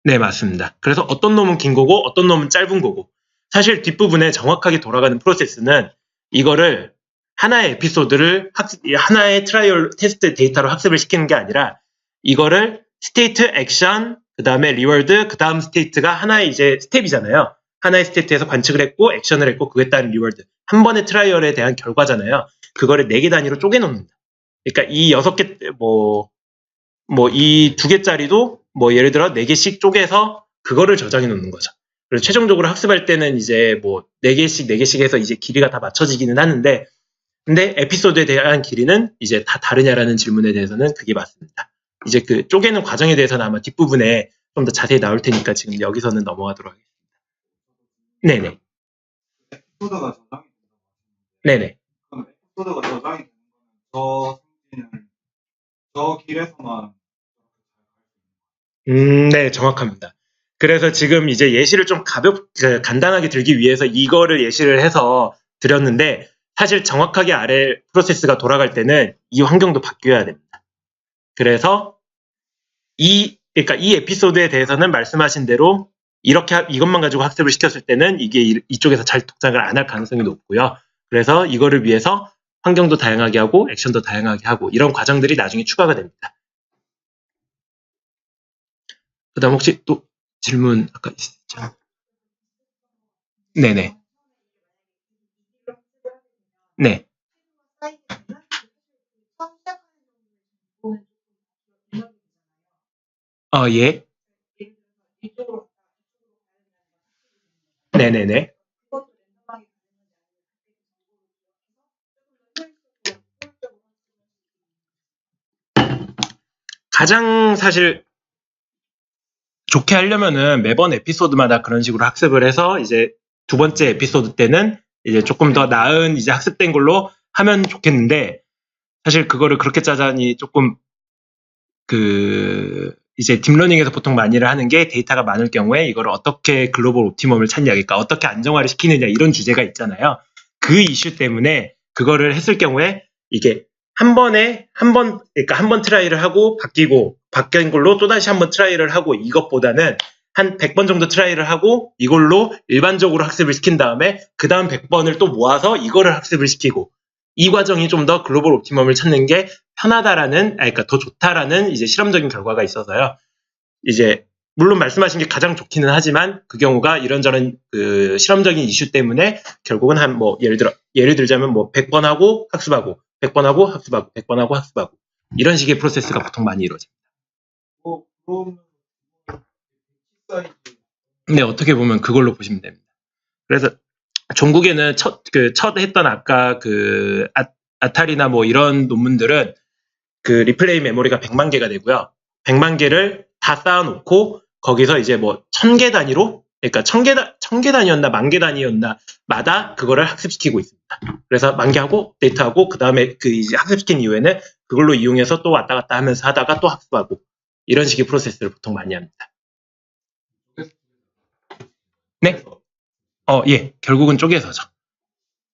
네, 맞습니다. 그래서 어떤 놈은 긴 거고 어떤 놈은 짧은 거고 사실 뒷부분에 정확하게 돌아가는 프로세스는 이거를 하나의 에피소드를 하나의 트라이얼 테스트 데이터로 학습을 시키는 게 아니라 이거를 스테이트, 액션, 그 다음에 리워드, 그 다음 스테이트가 하나의 이제 스텝이잖아요. 하나의 스테이트에서 관측을 했고, 액션을 했고, 그에 따른 리워드. 한 번의 트라이얼에 대한 결과잖아요. 그거를 4개 단위로 쪼개놓는다. 그러니까 이 6개, 이 2개짜리도 예를 들어 4개씩 쪼개서 그거를 저장해 놓는 거죠. 그래서 최종적으로 학습할 때는 이제 4개씩 해서 이제 길이가 다 맞춰지기는 하는데, 근데 에피소드에 대한 길이는 이제 다 다르냐라는 질문에 대해서는 그게 맞습니다. 이제 그 쪼개는 과정에 대해서는 아마 뒷부분에 좀 더 자세히 나올 테니까 지금 여기서는 넘어가도록 하겠습니다. 네네. 에피소드가 저장이 된다고. 네네. 그럼 에피소드가 저장이 되는 거는 저 길에서만. 네, 정확합니다. 그래서 지금 이제 예시를 좀 간단하게 들기 위해서 이거를 예시를 해서 드렸는데, 사실 정확하게 아래 프로세스가 돌아갈 때는 이 환경도 바뀌어야 됩니다. 그래서 그러니까 이 에피소드에 대해서는 말씀하신 대로 이것만 가지고 학습을 시켰을 때는 이게 이쪽에서 잘 독장을 안 할 가능성이 높고요. 그래서 이거를 위해서 환경도 다양하게 하고 액션도 다양하게 하고 이런 과정들이 나중에 추가가 됩니다. 그 다음 혹시 또 질문 아까 있었죠? 네네. 네. 예. 네네네. 가장 사실 좋게 하려면은 매번 에피소드마다 그런 식으로 학습을 해서 이제 2번째 에피소드 때는 이제 조금 더 나은 이제 학습된 걸로 하면 좋겠는데, 사실 그거를 그렇게 짜자니 조금 이제 딥러닝에서 보통 많이를 하는 게 데이터가 많을 경우에 이걸 어떻게 글로벌 옵티멈을 찾냐, 그러니까 어떻게 안정화를 시키느냐 이런 주제가 있잖아요. 그 이슈 때문에 그거를 했을 경우에 이게 한 번 트라이를 하고 바뀐 걸로 또다시 한 번 트라이를 하고 이것보다는 한 100번 정도 트라이를 하고 이걸로 일반적으로 학습을 시킨 다음에 그 다음 100번을 또 모아서 이거를 학습을 시키고, 이 과정이 좀 더 글로벌 옵티멈을 찾는 게 그러니까 더 좋다라는 이제 실험적인 결과가 있어서요. 이제 물론 말씀하신 게 가장 좋기는 하지만 그 경우가 이런저런 실험적인 이슈 때문에 결국은 예를 들자면 100번 하고 학습하고 100번 하고 학습하고 100번 하고 학습하고 이런 식의 프로세스가 보통 많이 이루어집니다. 네, 어떻게 보면 그걸로 보시면 됩니다. 그래서 종국에는 첫 했던 아까 아타리나 이런 논문들은 리플레이 메모리가 100만 개가 되고요. 100만 개를 다 쌓아놓고 거기서 이제 1000개 단위로, 그러니까 1000개 단위였나 10,000개 단위였나 마다 그거를 학습시키고 있습니다. 그래서 10,000개 하고 데이트하고 그 다음에 이제 학습시킨 이후에는 그걸로 이용해서 또 왔다 갔다 하면서 하다가 또 학습하고 이런 식의 프로세스를 보통 많이 합니다. 네? 예. 결국은 쪼개서죠.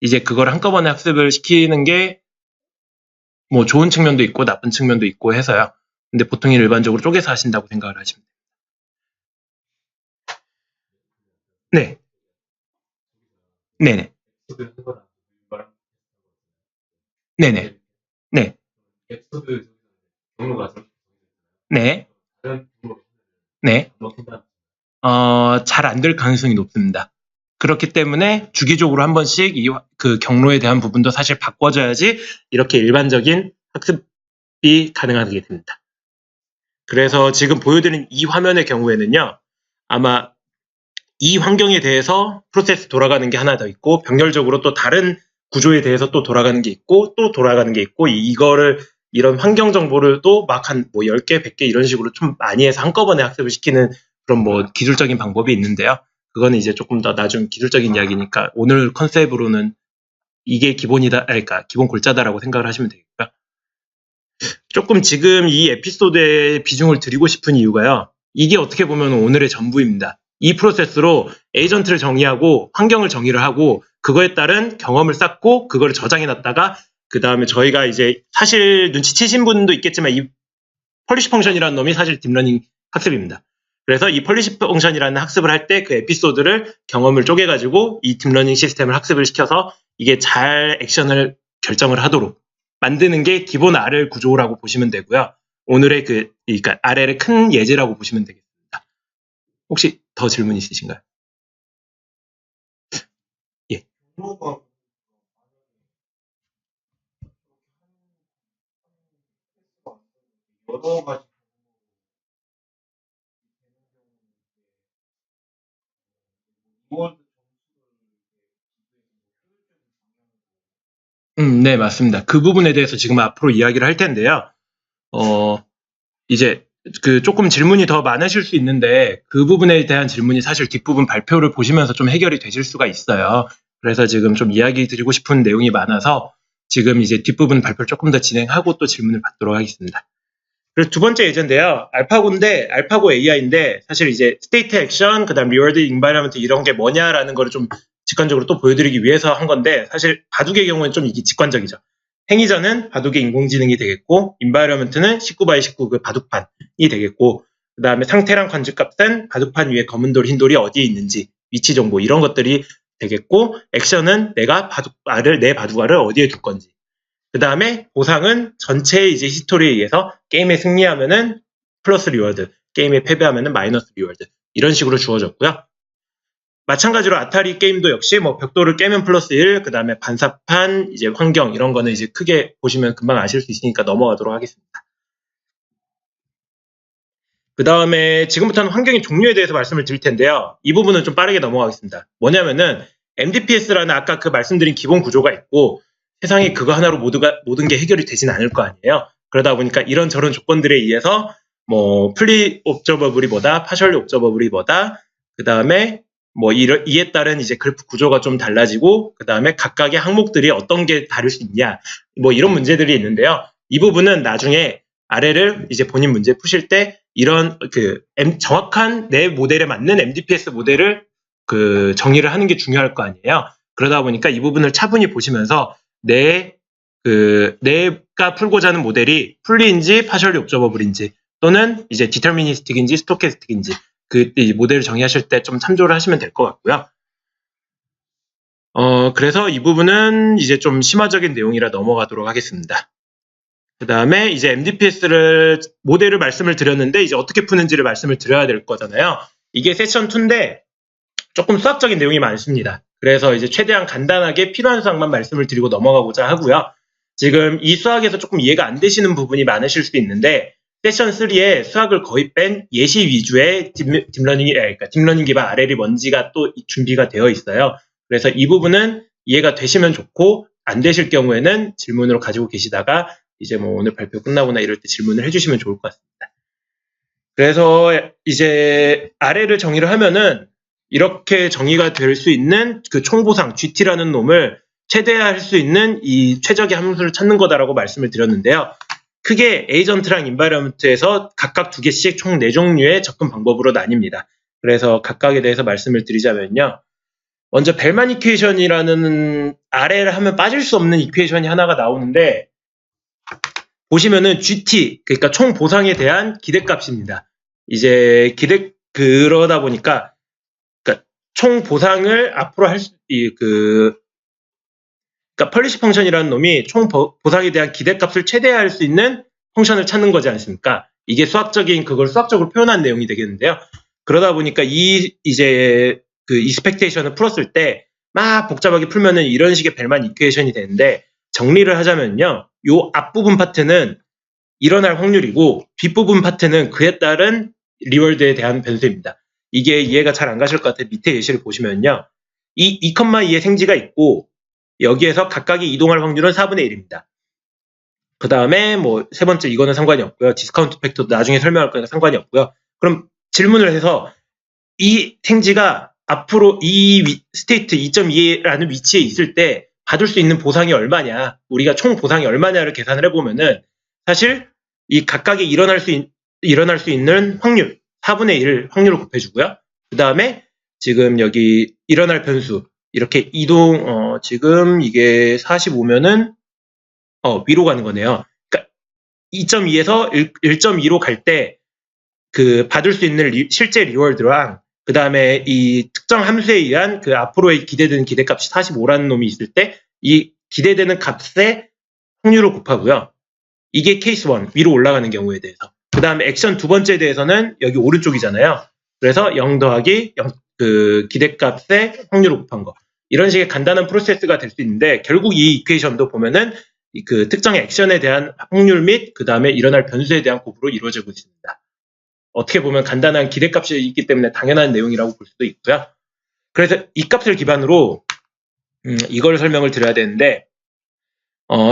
이제 그걸 한꺼번에 학습을 시키는 게 좋은 측면도 있고 나쁜 측면도 있고 해서요. 근데 보통 일반적으로 쪼개서 하신다고 생각을 하시면 됩니다. 네. 네네. 네네. 네. 네. 네. 잘 안 될 가능성이 높습니다. 그렇기 때문에 주기적으로 한 번씩 그 경로에 대한 부분도 사실 바꿔줘야지 이렇게 일반적인 학습이 가능하게 됩니다. 그래서 지금 보여드린 이 화면의 경우에는요, 아마 이 환경에 대해서 프로세스 돌아가는 게 하나 더 있고 병렬적으로 또 다른 구조에 대해서 또 돌아가는 게 있고 또 돌아가는 게 있고, 이런 환경 정보를 또 막 한 10개, 100개 이런 식으로 좀 많이 해서 한꺼번에 학습을 시키는 그런 기술적인 방법이 있는데요. 그거는 이제 조금 더 나중 기술적인 이야기니까 오늘 컨셉으로는 이게 기본이다, 그러니까 기본 골자다라고 생각을 하시면 되겠고요. 조금 지금 이 에피소드에 비중을 드리고 싶은 이유가요. 이게 어떻게 보면 오늘의 전부입니다. 이 프로세스로 에이전트를 정의하고 환경을 정의를 하고 그거에 따른 경험을 쌓고 그걸 저장해놨다가 그 다음에 저희가 이제 사실 눈치채신 분도 있겠지만 이 펄리시 펑션이라는 놈이 사실 딥러닝 학습입니다. 그래서 이 펄리시 펑션이라는 학습을 할 때 그 에피소드를 경험을 쪼개가지고 이 딥러닝 시스템을 학습을 시켜서 이게 잘 액션을 결정을 하도록 만드는 게 기본 R 구조라고 보시면 되고요. 오늘의 그러니까 RL의 큰 예제라고 보시면 되겠습니다. 혹시 더 질문 있으신가요? 예. 여러 가지 네, 맞습니다. 그 부분에 대해서 지금 앞으로 이야기를 할 텐데요. 이제 그 조금 질문이 더 많으실 수 있는데 그 부분에 대한 질문이 사실 뒷부분 발표를 보시면서 좀 해결이 되실 수가 있어요. 그래서 지금 좀 이야기 드리고 싶은 내용이 많아서 지금 이제 뒷부분 발표를 조금 더 진행하고 또 질문을 받도록 하겠습니다. 그리고 두 번째 예제인데요. 알파고인데 알파고 AI인데 사실 이제 스테이트 액션, 그다음 리워드 인바이러먼트 이런 게 뭐냐라는 거를 좀 직관적으로 또 보여드리기 위해서 한 건데 사실 바둑의 경우는 좀 이게 직관적이죠. 행위자는 바둑의 인공지능이 되겠고 인바이러먼트는 19x19 그 바둑판이 되겠고 그다음에 상태랑 관측값은 바둑판 위에 검은 돌, 흰 돌이 어디에 있는지 위치 정보 이런 것들이 되겠고 액션은 내가 내 바둑알을 어디에 둘 건지 그 다음에 보상은 전체 이제 히스토리에 의해서 게임에 승리하면은 플러스 리워드, 게임에 패배하면은 마이너스 리워드 이런 식으로 주어졌고요. 마찬가지로 아타리 게임도 역시 뭐 벽돌을 깨면 플러스 1, 그 다음에 반사판, 이제 환경 이런 거는 이제 크게 보시면 금방 아실 수 있으니까 넘어가도록 하겠습니다. 그 다음에 지금부터는 환경의 종류에 대해서 말씀을 드릴 텐데요. 이 부분은 좀 빠르게 넘어가겠습니다. 뭐냐면은 MDPS라는 아까 그 말씀드린 기본 구조가 있고 세상에 그거 하나로 모든 게 해결이 되진 않을 거 아니에요. 그러다 보니까 이런저런 조건들에 의해서 뭐 플리 옵저버블이 뭐다, 파셜리 옵저버블이 뭐다, 그 다음에 뭐 이에 따른 이제 그래프 구조가 좀 달라지고 그 다음에 각각의 항목들이 어떤 게 다를 수 있냐 뭐 이런 문제들이 있는데요. 이 부분은 나중에 아래를 이제 본인 문제 푸실 때 이런 그 정확한 내 모델에 맞는 MDPS 모델을 그 정의를 하는 게 중요할 거 아니에요. 그러다 보니까 이 부분을 차분히 보시면서 내가 풀고자 하는 모델이 풀리인지 파셜리 옵저버블인지 또는 이제 디터미니스틱인지 스토캐스틱인지 그 모델을 정의하실 때 좀 참조를 하시면 될 것 같고요. 그래서 이 부분은 이제 좀 심화적인 내용이라 넘어가도록 하겠습니다. 그 다음에 이제 MDPS를 모델을 말씀을 드렸는데 이제 어떻게 푸는지를 말씀을 드려야 될 거잖아요. 이게 세션 2인데 조금 수학적인 내용이 많습니다. 그래서 이제 최대한 간단하게 필요한 수학만 말씀을 드리고 넘어가고자 하고요. 지금 이 수학에서 조금 이해가 안 되시는 부분이 많으실 수도 있는데 세션 3에 수학을 거의 뺀 예시 위주의 딥러닝 기반 RL이 뭔지가 또 준비가 되어 있어요. 그래서 이 부분은 이해가 되시면 좋고 안 되실 경우에는 질문으로 가지고 계시다가 이제 뭐 오늘 발표 끝나거나 이럴 때 질문을 해주시면 좋을 것 같습니다. 그래서 이제 RL을 정의를 하면은 이렇게 정의가 될 수 있는 그 총보상 GT라는 놈을 최대화할 수 있는 이 최적의 함수를 찾는 거다라고 말씀을 드렸는데요. 크게 에이전트랑 인바이러먼트에서 각각 2개씩 총 4종류의 접근 방법으로 나뉩니다. 그래서 각각에 대해서 말씀을 드리자면요. 먼저 벨만 이퀘이션이라는 RL 하면 빠질 수 없는 이퀘이션이 하나가 나오는데 보시면은 GT, 그러니까 총 보상에 대한 기대값입니다. 이제 그러다 보니까 그러니까 총 보상을 앞으로 할 수, 그러니까 펄리시 펑션이라는 놈이 총 보상에 대한 기대값을 최대화할 수 있는 펑션을 찾는 거지 않습니까? 이게 그걸 수학적으로 표현한 내용이 되겠는데요. 그러다 보니까 이제 그 익스펙테이션을 풀었을 때 막 복잡하게 풀면은 이런 식의 벨만 이퀘이션이 되는데 정리를 하자면요. 요 앞부분 파트는 일어날 확률이고 뒷부분 파트는 그에 따른 리월드에 대한 변수입니다. 이게 이해가 잘 안 가실 것 같아요. 밑에 예시를 보시면요. 이 2,2의 생지가 있고 여기에서 각각이 이동할 확률은 4분의 1입니다. 그 다음에 뭐 세 번째 이거는 상관이 없고요. 디스카운트 팩터도 나중에 설명할 거니까 상관이 없고요. 그럼 질문을 해서 이 생지가 앞으로 이 스테이트 2.2라는 위치에 있을 때 받을 수 있는 보상이 얼마냐, 우리가 총 보상이 얼마냐를 계산을 해보면은 사실 이 각각이 일어날 수 있는 확률 4분의 1 확률을 곱해주고요. 그 다음에 지금 여기 일어날 변수 이렇게 이동 지금 이게 45면은 위로 가는 거네요. 그러니까 2.2에서 1.2로 갈 때 그 받을 수 있는 실제 리월드랑 그 다음에 이 특정 함수에 의한 그 앞으로의 기대되는 기대값이 45라는 놈이 있을 때 이 기대되는 값의 확률을 곱하고요. 이게 케이스 1 위로 올라가는 경우에 대해서. 그 다음에 액션 두 번째에 대해서는 여기 오른쪽이잖아요. 그래서 0 더하기 0, 그 기대값의 확률을 곱한 거. 이런 식의 간단한 프로세스가 될 수 있는데 결국 이 이퀘이션도 보면은 그 특정 액션에 대한 확률 및 그 다음에 일어날 변수에 대한 곱으로 이루어지고 있습니다. 어떻게 보면 간단한 기대값이 있기 때문에 당연한 내용이라고 볼 수도 있고요. 그래서 이 값을 기반으로 이걸 설명을 드려야 되는데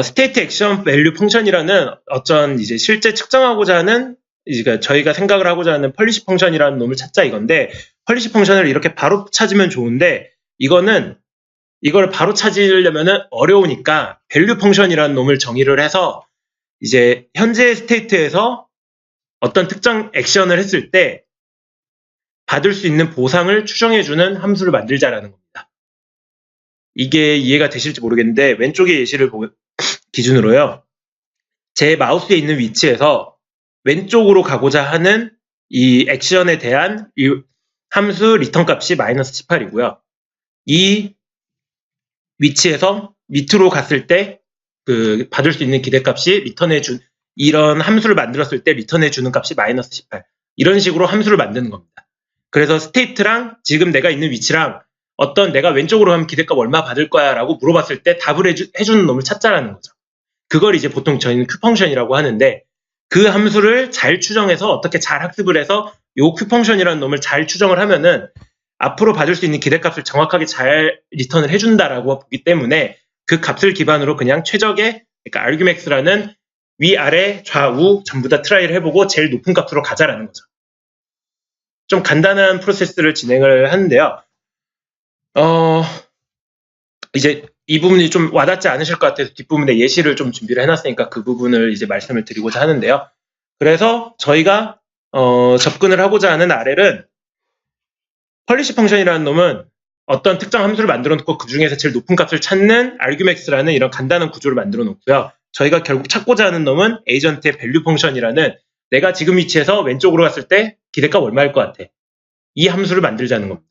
스테이트 액션 밸류 펑션이라는 어떤 이제 실제 측정하고자 하는 그러니까 저희가 생각을 하고자 하는 펄리시 펑션이라는 놈을 찾자 이건데 펄리시 펑션을 이렇게 바로 찾으면 좋은데 이걸 바로 찾으려면은 어려우니까 밸류 펑션이라는 놈을 정의를 해서 이제 현재 스테이트에서 어떤 특정 액션을 했을 때 받을 수 있는 보상을 추정해주는 함수를 만들자라는 겁니다. 이게 이해가 되실지 모르겠는데 왼쪽의 예시를 기준으로요. 제 마우스에 있는 위치에서 왼쪽으로 가고자 하는 이 액션에 대한 이 함수 리턴 값이 마이너스 18이고요. 이 위치에서 밑으로 갔을 때 그 받을 수 있는 기대값이 리턴해준 이런 함수를 만들었을 때 리턴해주는 값이 마이너스 18 이런 식으로 함수를 만드는 겁니다. 그래서 스테이트랑 지금 내가 있는 위치랑 어떤 내가 왼쪽으로 가면 기대값 얼마 받을 거야 라고 물어봤을 때 답을 해주는 놈을 찾자라는 거죠. 그걸 이제 보통 저희는 큐펑션이라고 하는데 그 함수를 잘 추정해서 어떻게 잘 학습을 해서 요 큐펑션이라는 놈을 잘 추정을 하면은 앞으로 받을 수 있는 기대값을 정확하게 잘 리턴을 해준다라고 보기 때문에 그 값을 기반으로 그냥 최적의 그러니까 argmax라는 위아래 좌우 전부 다 트라이를 해보고 제일 높은 값으로 가자라는 거죠. 좀 간단한 프로세스를 진행을 하는데요. 이제 이 부분이 좀 와닿지 않으실 것 같아서 뒷부분에 예시를 좀 준비를 해놨으니까 그 부분을 이제 말씀을 드리고자 하는데요. 그래서 저희가 접근을 하고자 하는 RL은 펄리시 펑션이라는 놈은 어떤 특정 함수를 만들어 놓고 그 중에서 제일 높은 값을 찾는 argmax라는 이런 간단한 구조를 만들어 놓고요. 저희가 결국 찾고자 하는 놈은 에이전트의 밸류 펑션이라는 내가 지금 위치에서 왼쪽으로 갔을 때 기대값 얼마일 것 같아. 이 함수를 만들자는 겁니다.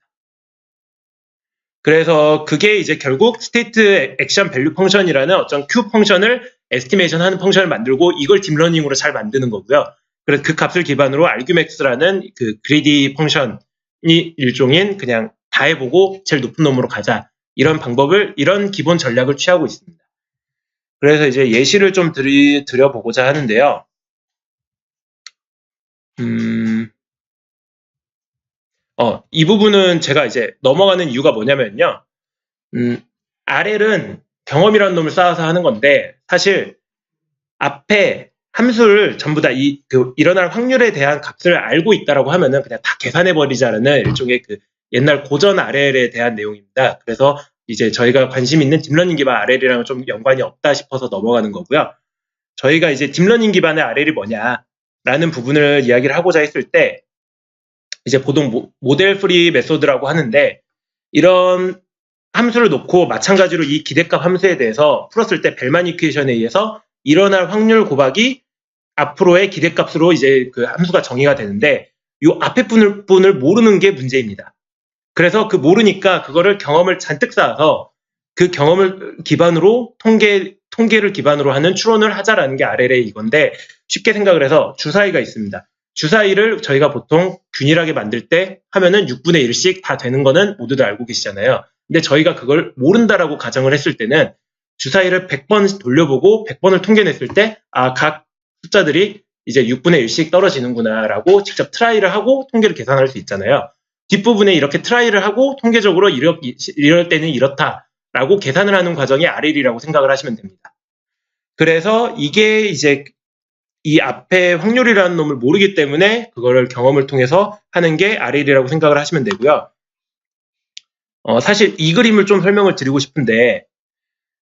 그래서 그게 이제 결국 스테이트 액션 밸류 펑션이라는 어떤 Q 펑션을 에스티메이션 하는 펑션을 만들고 이걸 딥러닝으로 잘 만드는 거고요. 그래서 그 값을 기반으로 argmax라는 그 그리디 펑션이 일종인 그냥 다 해보고 제일 높은 놈으로 가자. 이런 기본 전략을 취하고 있습니다. 그래서 이제 예시를 좀 드려보고자 하는데요. 이 부분은 제가 이제 넘어가는 이유가 뭐냐면요. RL은 경험이라는 놈을 쌓아서 하는 건데, 사실 앞에 함수를 전부 다 일어날 확률에 대한 값을 알고 있다라고 하면은 그냥 다 계산해버리자는 일종의 그 옛날 고전 RL에 대한 내용입니다. 그래서 이제 저희가 관심 있는 딥러닝 기반 RL이랑 좀 연관이 없다 싶어서 넘어가는 거고요. 저희가 이제 딥러닝 기반의 RL이 뭐냐라는 부분을 이야기를 하고자 했을 때 이제 보통 모델 프리 메소드라고 하는데 이런 함수를 놓고 마찬가지로 이 기대값 함수에 대해서 풀었을 때 벨만 이퀘이션에 의해서 일어날 확률 곱하기 앞으로의 기대값으로 이제 그 함수가 정의가 되는데 이 앞에 부분을 모르는 게 문제입니다. 그래서 그 모르니까 그거를 경험을 잔뜩 쌓아서 그 경험을 기반으로 통계를 기반으로 하는 추론을 하자라는 게 RL의 이건데 쉽게 생각을 해서 주사위가 있습니다. 주사위를 저희가 보통 균일하게 만들 때 하면은 6분의 1씩 다 되는 거는 모두들 알고 계시잖아요. 근데 저희가 그걸 모른다라고 가정을 했을 때는 주사위를 100번 돌려보고 100번을 통계냈을 때 각 숫자들이 이제 6분의 1씩 떨어지는구나라고 직접 트라이를 하고 통계를 계산할 수 있잖아요. 뒷부분에 이렇게 트라이를 하고 통계적으로 이럴 때는 이렇다라고 계산을 하는 과정이 RL이라고 생각을 하시면 됩니다. 그래서 이게 이제 이 앞에 확률이라는 놈을 모르기 때문에 그거를 경험을 통해서 하는 게 RL이라고 생각을 하시면 되고요. 사실 이 그림을 좀 설명을 드리고 싶은데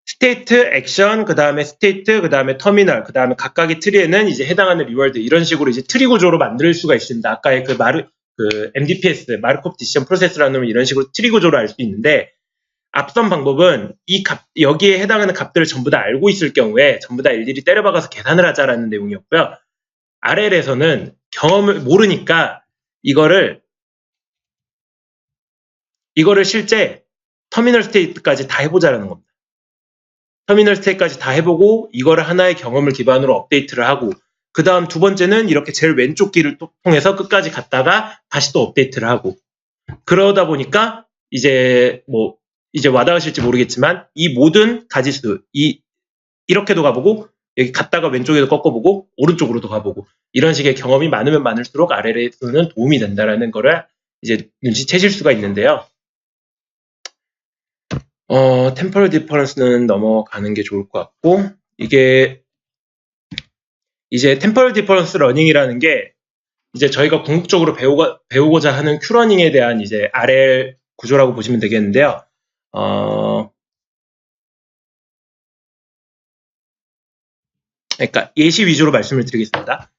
스테이트, 액션, 그 다음에 스테이트, 그 다음에 터미널, 그 다음에 각각의 트리에는 이제 해당하는 리월드 이런 식으로 이제 트리 구조로 만들 수가 있습니다. 아까의 그 MDPS, 마르코프 디시전 프로세스라는 놈은 이런 식으로 트리 구조로 알 수 있는데 앞선 방법은 여기에 해당하는 값들을 전부 다 알고 있을 경우에 전부 다 일일이 때려박아서 계산을 하자라는 내용이었고요. RL에서는 경험을 모르니까 이거를 실제 터미널 스테이트까지 다 해보자라는 겁니다. 터미널 스테이트까지 다 해보고 이거를 하나의 경험을 기반으로 업데이트를 하고 그 다음 두 번째는 이렇게 제일 왼쪽 길을 통해서 끝까지 갔다가 다시 또 업데이트를 하고, 그러다 보니까 이제 이제 와닿으실지 모르겠지만 이 모든 가지수, 이렇게도 가보고 여기 갔다가 왼쪽에도 꺾어보고 오른쪽으로도 가보고, 이런 식의 경험이 많으면 많을수록 RLS는 도움이 된다라는 거를 이제 눈치채실 수가 있는데요. 템포럴 디퍼런스는 넘어가는 게 좋을 것 같고, 이게 이제 템포럴 디퍼런스 러닝이라는 게 이제 저희가 궁극적으로 배우고자 하는 큐러닝에 대한 이제 RL 구조라고 보시면 되겠는데요. 그러니까 예시 위주로 말씀을 드리겠습니다.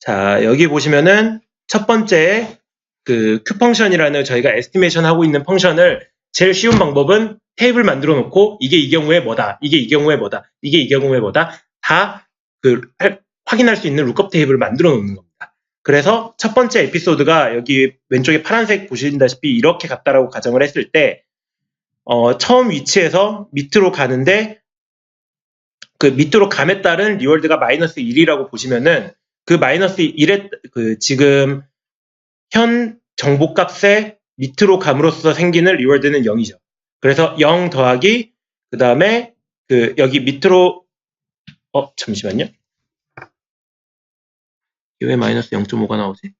자, 여기 보시면은 첫 번째 그 Q 펑션이라는 저희가 에스티메이션 하고 있는 펑션을 제일 쉬운 방법은 테이블 만들어 놓고 이게 이 경우에 뭐다, 이게 이 경우에 뭐다, 이게 이 경우에 뭐다, 다 확인할 수 있는 룩업 테이블을 만들어 놓는 겁니다. 그래서 첫 번째 에피소드가 여기 왼쪽에 파란색 보시다시피 이렇게 갔다라고 가정을 했을 때 처음 위치에서 밑으로 가는데 그 밑으로 감에 따른 리월드가 마이너스 1이라고 보시면은 그 마이너스 1의 지금 현 정보값의 밑으로 감으로써 생기는 리월드는 0이죠. 그래서 0 더하기 그 다음에 여기 밑으로 잠시만요. 왜 마이너스 0.5가 나오지?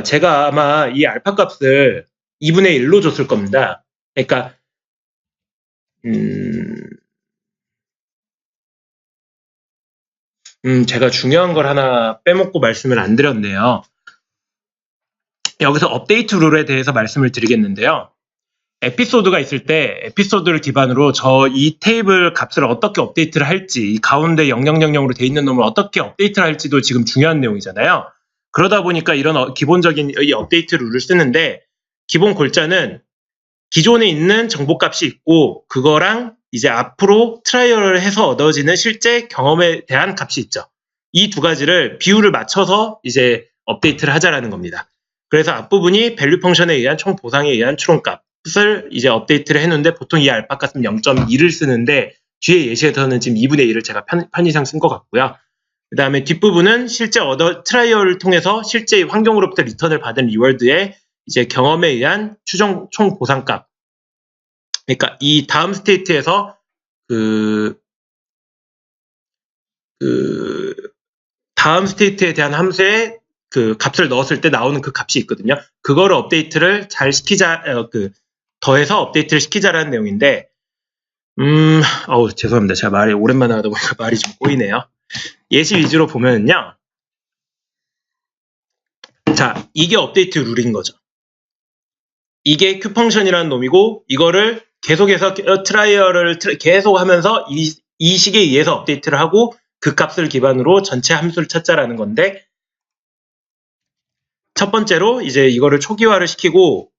제가 아마 이 알파 값을 2분의 1로 줬을 겁니다. 그러니까 제가 중요한 걸 하나 빼먹고 말씀을 안 드렸네요. 여기서 업데이트 룰에 대해서 말씀을 드리겠는데요. 에피소드가 있을 때 에피소드를 기반으로 이 테이블 값을 어떻게 업데이트를 할지, 이 가운데 0000으로 돼 있는 놈을 어떻게 업데이트를 할지도 지금 중요한 내용이잖아요. 그러다 보니까 이런 기본적인 이 업데이트 룰을 쓰는데, 기본 골자는 기존에 있는 정보값이 있고 그거랑 이제 앞으로 트라이얼을 해서 얻어지는 실제 경험에 대한 값이 있죠. 이 두 가지를 비율을 맞춰서 이제 업데이트를 하자라는 겁니다. 그래서 앞부분이 밸류 펑션에 의한 총 보상에 의한 추론값을 이제 업데이트를 해놓는데, 보통 이 알파 값은 0.2를 쓰는데 뒤에 예시에서는 지금 2분의 1을 제가 편의상 쓴 것 같고요. 그 다음에 뒷부분은 실제 트라이얼을 통해서 실제 환경으로부터 리턴을 받은 리월드의 이제 경험에 의한 추정 총 보상값. 그러니까 이 다음 스테이트에서 다음 스테이트에 대한 함수에 값을 넣었을 때 나오는 그 값이 있거든요. 그거를 업데이트를 잘 시키자, 더해서 업데이트를 시키자라는 내용인데, 죄송합니다. 제가 말이 오랜만에 하다 보니까 말이 좀 꼬이네요. 예시 위주로 보면은요. 자, 이게 업데이트 룰인 거죠. 이게 Q 펑션이라는 놈이고, 이거를 계속해서 트라이얼을 계속 하면서 이 식에 의해서 업데이트를 하고 그 값을 기반으로 전체 함수를 찾자라는 건데, 첫 번째로 이제 이거를 초기화를 시키고,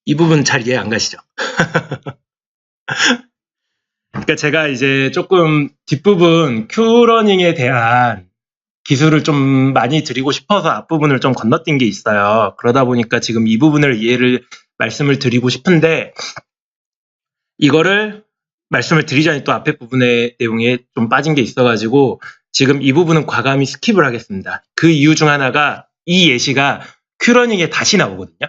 이 부분 잘 이해 안 가시죠? 그러니까 제가 이제 조금 뒷부분 큐러닝에 대한 기술을 좀 많이 드리고 싶어서 앞부분을 좀 건너뛴 게 있어요. 그러다 보니까 지금 이 부분을 말씀을 드리고 싶은데, 이거를 말씀을 드리기 전에 또 앞에 부분의 내용에 좀 빠진 게 있어가지고 지금 이 부분은 과감히 스킵을 하겠습니다. 그 이유 중 하나가 이 예시가 큐러닝에 다시 나오거든요.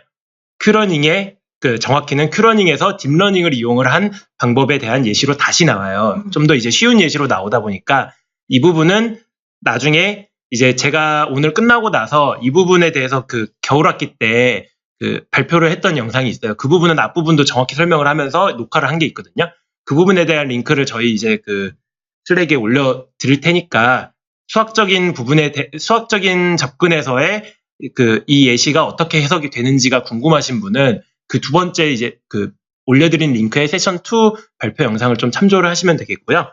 큐러닝에 정확히는 큐러닝에서 딥러닝을 이용을 한 방법에 대한 예시로 다시 나와요. 좀 더 이제 쉬운 예시로 나오다 보니까 이 부분은 나중에 이제 제가 오늘 끝나고 나서 이 부분에 대해서 겨울학기 때 발표를 했던 영상이 있어요. 그 부분은 앞부분도 정확히 설명을 하면서 녹화를 한 게 있거든요. 그 부분에 대한 링크를 저희 이제 슬랙에 올려 드릴 테니까 수학적인 접근에서의 이 예시가 어떻게 해석이 되는지가 궁금하신 분은 그 두 번째 이제 올려드린 링크의 세션 2 발표 영상을 좀 참조를 하시면 되겠고요.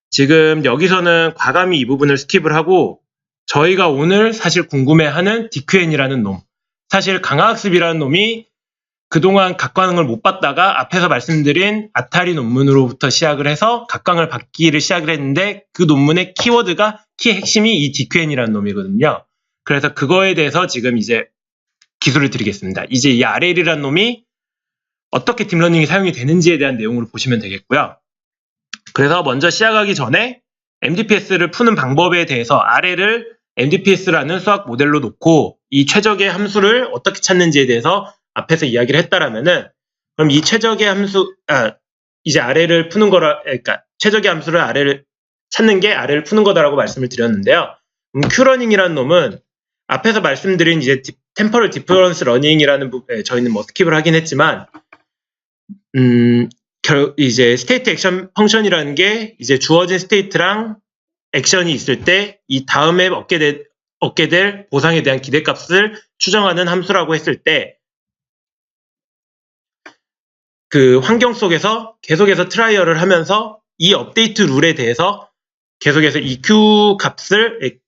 지금 여기서는 과감히 이 부분을 스킵을 하고 저희가 오늘 사실 궁금해하는 DQN이라는 놈, 사실 강화학습이라는 놈이 그동안 각광을 못 받다가 앞에서 말씀드린 아타리 논문으로부터 시작을 해서 각광을 받기를 시작을 했는데 그 논문의 키워드가 키 핵심이 이 DQN이라는 놈이거든요. 그래서 그거에 대해서 지금 이제 기술을 드리겠습니다. 이제 이 RL이라는 놈이 어떻게 딥러닝이 사용이 되는지에 대한 내용을 보시면 되겠고요. 그래서 먼저 시작하기 전에 MDPS를 푸는 방법에 대해서 RL을 MDPS라는 수학 모델로 놓고 이 최적의 함수를 어떻게 찾는지에 대해서 앞에서 이야기를 했다라면은 그럼 이 최적의 함수 이제 RL을 푸는 거라 그러니까 최적의 함수를 RL을 찾는 게 RL을 푸는 거다라고 말씀을 드렸는데요. Q러닝이라는 놈은 앞에서 말씀드린 이제 템퍼럴 디퍼런스 러닝이라는 부분에 저희는 뭐 스킵을 하긴 했지만 이제 스테이트 액션 펑션이라는 게 이제 주어진 스테이트랑 액션이 있을 때 이 다음에 얻게 될 보상에 대한 기대값을 추정하는 함수라고 했을 때 그 환경 속에서 계속해서 트라이얼을 하면서 이 업데이트 룰에 대해서 계속해서 이 Q 값을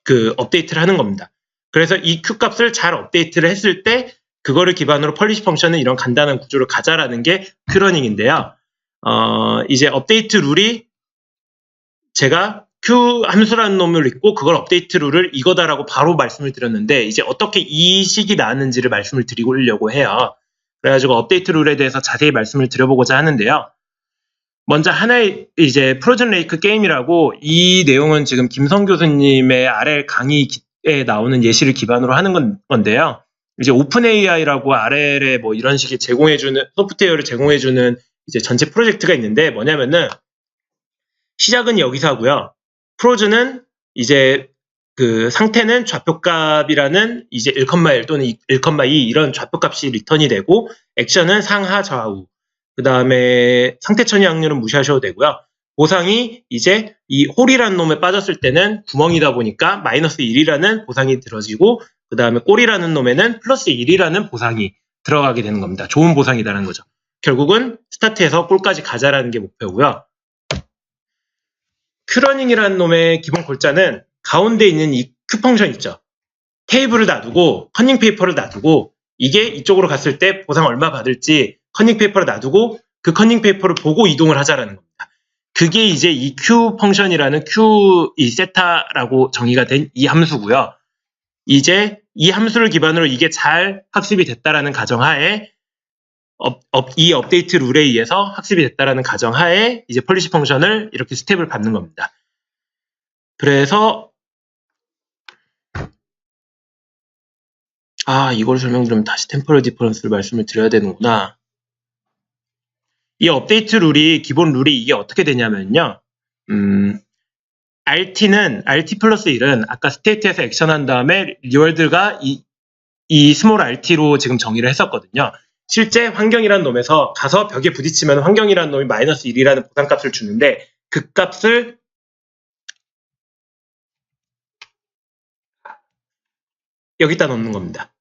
그 업데이트를 하는 겁니다. 그래서 이 Q 값을 잘 업데이트를 했을 때 그거를 기반으로 펄리시 펑션은 이런 간단한 구조를 가자라는 게 Q러닝인데요. 이제 업데이트 룰이 제가 Q 함수라는 놈을 읽고 그걸 업데이트 룰을 이거다라고 바로 말씀을 드렸는데 이제 어떻게 이 식이 나왔는지를 말씀을 드리려고 해요. 그래가지고 업데이트 룰에 대해서 자세히 말씀을 드려보고자 하는데요. 먼저 하나의 이제 프로즌 레이크 게임이라고 이 내용은 지금 김성 교수님의 RL 강의에 나오는 예시를 기반으로 하는 건데요. 이제 오픈 AI라고 RL에 뭐 이런 식의 제공해주는 소프트웨어를 제공해주는 이제 전체 프로젝트가 있는데 뭐냐면은 시작은 여기서 하고요. 프로즈는 이제 그 상태는 좌표값이라는 이제 1,1 또는 1,2 이런 좌표값이 리턴이 되고 액션은 상하 좌우 그 다음에 상태 처리 확률은 무시하셔도 되고요. 보상이 이제 이 홀이라는 놈에 빠졌을 때는 구멍이다 보니까 마이너스 1이라는 보상이 들어지고 그 다음에 골이라는 놈에는 플러스 1이라는 보상이 들어가게 되는 겁니다. 좋은 보상이라는 거죠. 결국은 스타트에서 골까지 가자라는 게 목표고요. Q러닝이라는 놈의 기본 골자는 가운데 있는 이 Q 펑션 있죠. 테이블을 놔두고 커닝 페이퍼를 놔두고 이게 이쪽으로 갔을 때 보상 얼마 받을지 커닝 페이퍼를 놔두고 그 커닝 페이퍼를 보고 이동을 하자라는 겁니다. 그게 이제 이 Q 펑션이라는 Q 이 세타라고 정의가 된 이 함수고요. 이제 이 함수를 기반으로 이게 잘 학습이 됐다라는 가정하에 이 업데이트 룰에 의해서 학습이 됐다라는 가정하에 이제 펄리시 펑션을 이렇게 스텝을 밟는 겁니다. 그래서 이걸 설명드리면 다시 템포럴 디퍼런스를 말씀을 드려야 되는구나. 이 업데이트 룰이 기본 룰이 이게 어떻게 되냐면요. RT는 RT 플러스 1은 아까 스테이트에서 액션한 다음에 리월드가 이 스몰 RT로 지금 정의를 했었거든요. 실제 환경이라는 놈에서 가서 벽에 부딪히면 환경이라는 놈이 마이너스 1이라는 보상값을 주는데 그 값을 여기다 넣는 겁니다.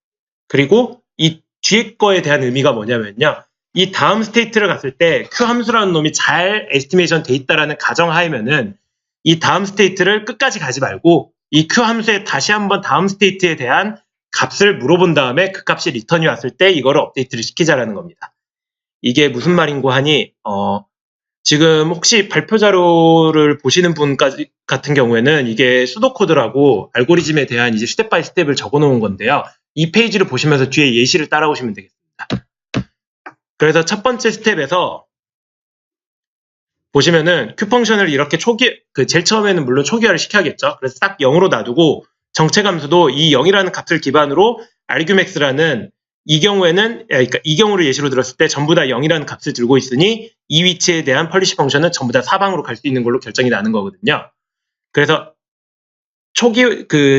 그리고 이 뒤에 거에 대한 의미가 뭐냐면요. 이 다음 스테이트를 갔을 때 Q 함수라는 놈이 잘 에스티메이션 돼 있다라는 가정하에면은 이 다음 스테이트를 끝까지 가지 말고 이 Q 함수에 다시 한번 다음 스테이트에 대한 값을 물어본 다음에 그 값이 리턴이 왔을 때 이거를 업데이트를 시키자라는 겁니다. 이게 무슨 말인고 하니 지금 혹시 발표 자료를 보시는 분 같은 경우에는 이게 수도코드라고 알고리즘에 대한 이제 스텝 바이 스텝을 적어 놓은 건데요. 이 페이지를 보시면서 뒤에 예시를 따라오시면 되겠습니다. 그래서 첫 번째 스텝에서 보시면은 Q 펑션을 이렇게 제일 처음에는 물론 초기화를 시켜야겠죠. 그래서 딱 0으로 놔두고 정체 함수도 이 0이라는 값을 기반으로 argmax라는 이 경우에는 그러니까 이 경우를 예시로 들었을 때 전부 다 0이라는 값을 들고 있으니 이 위치에 대한 펄리시 펑션은 전부 다 사방으로 갈 수 있는 걸로 결정이 나는 거거든요. 그래서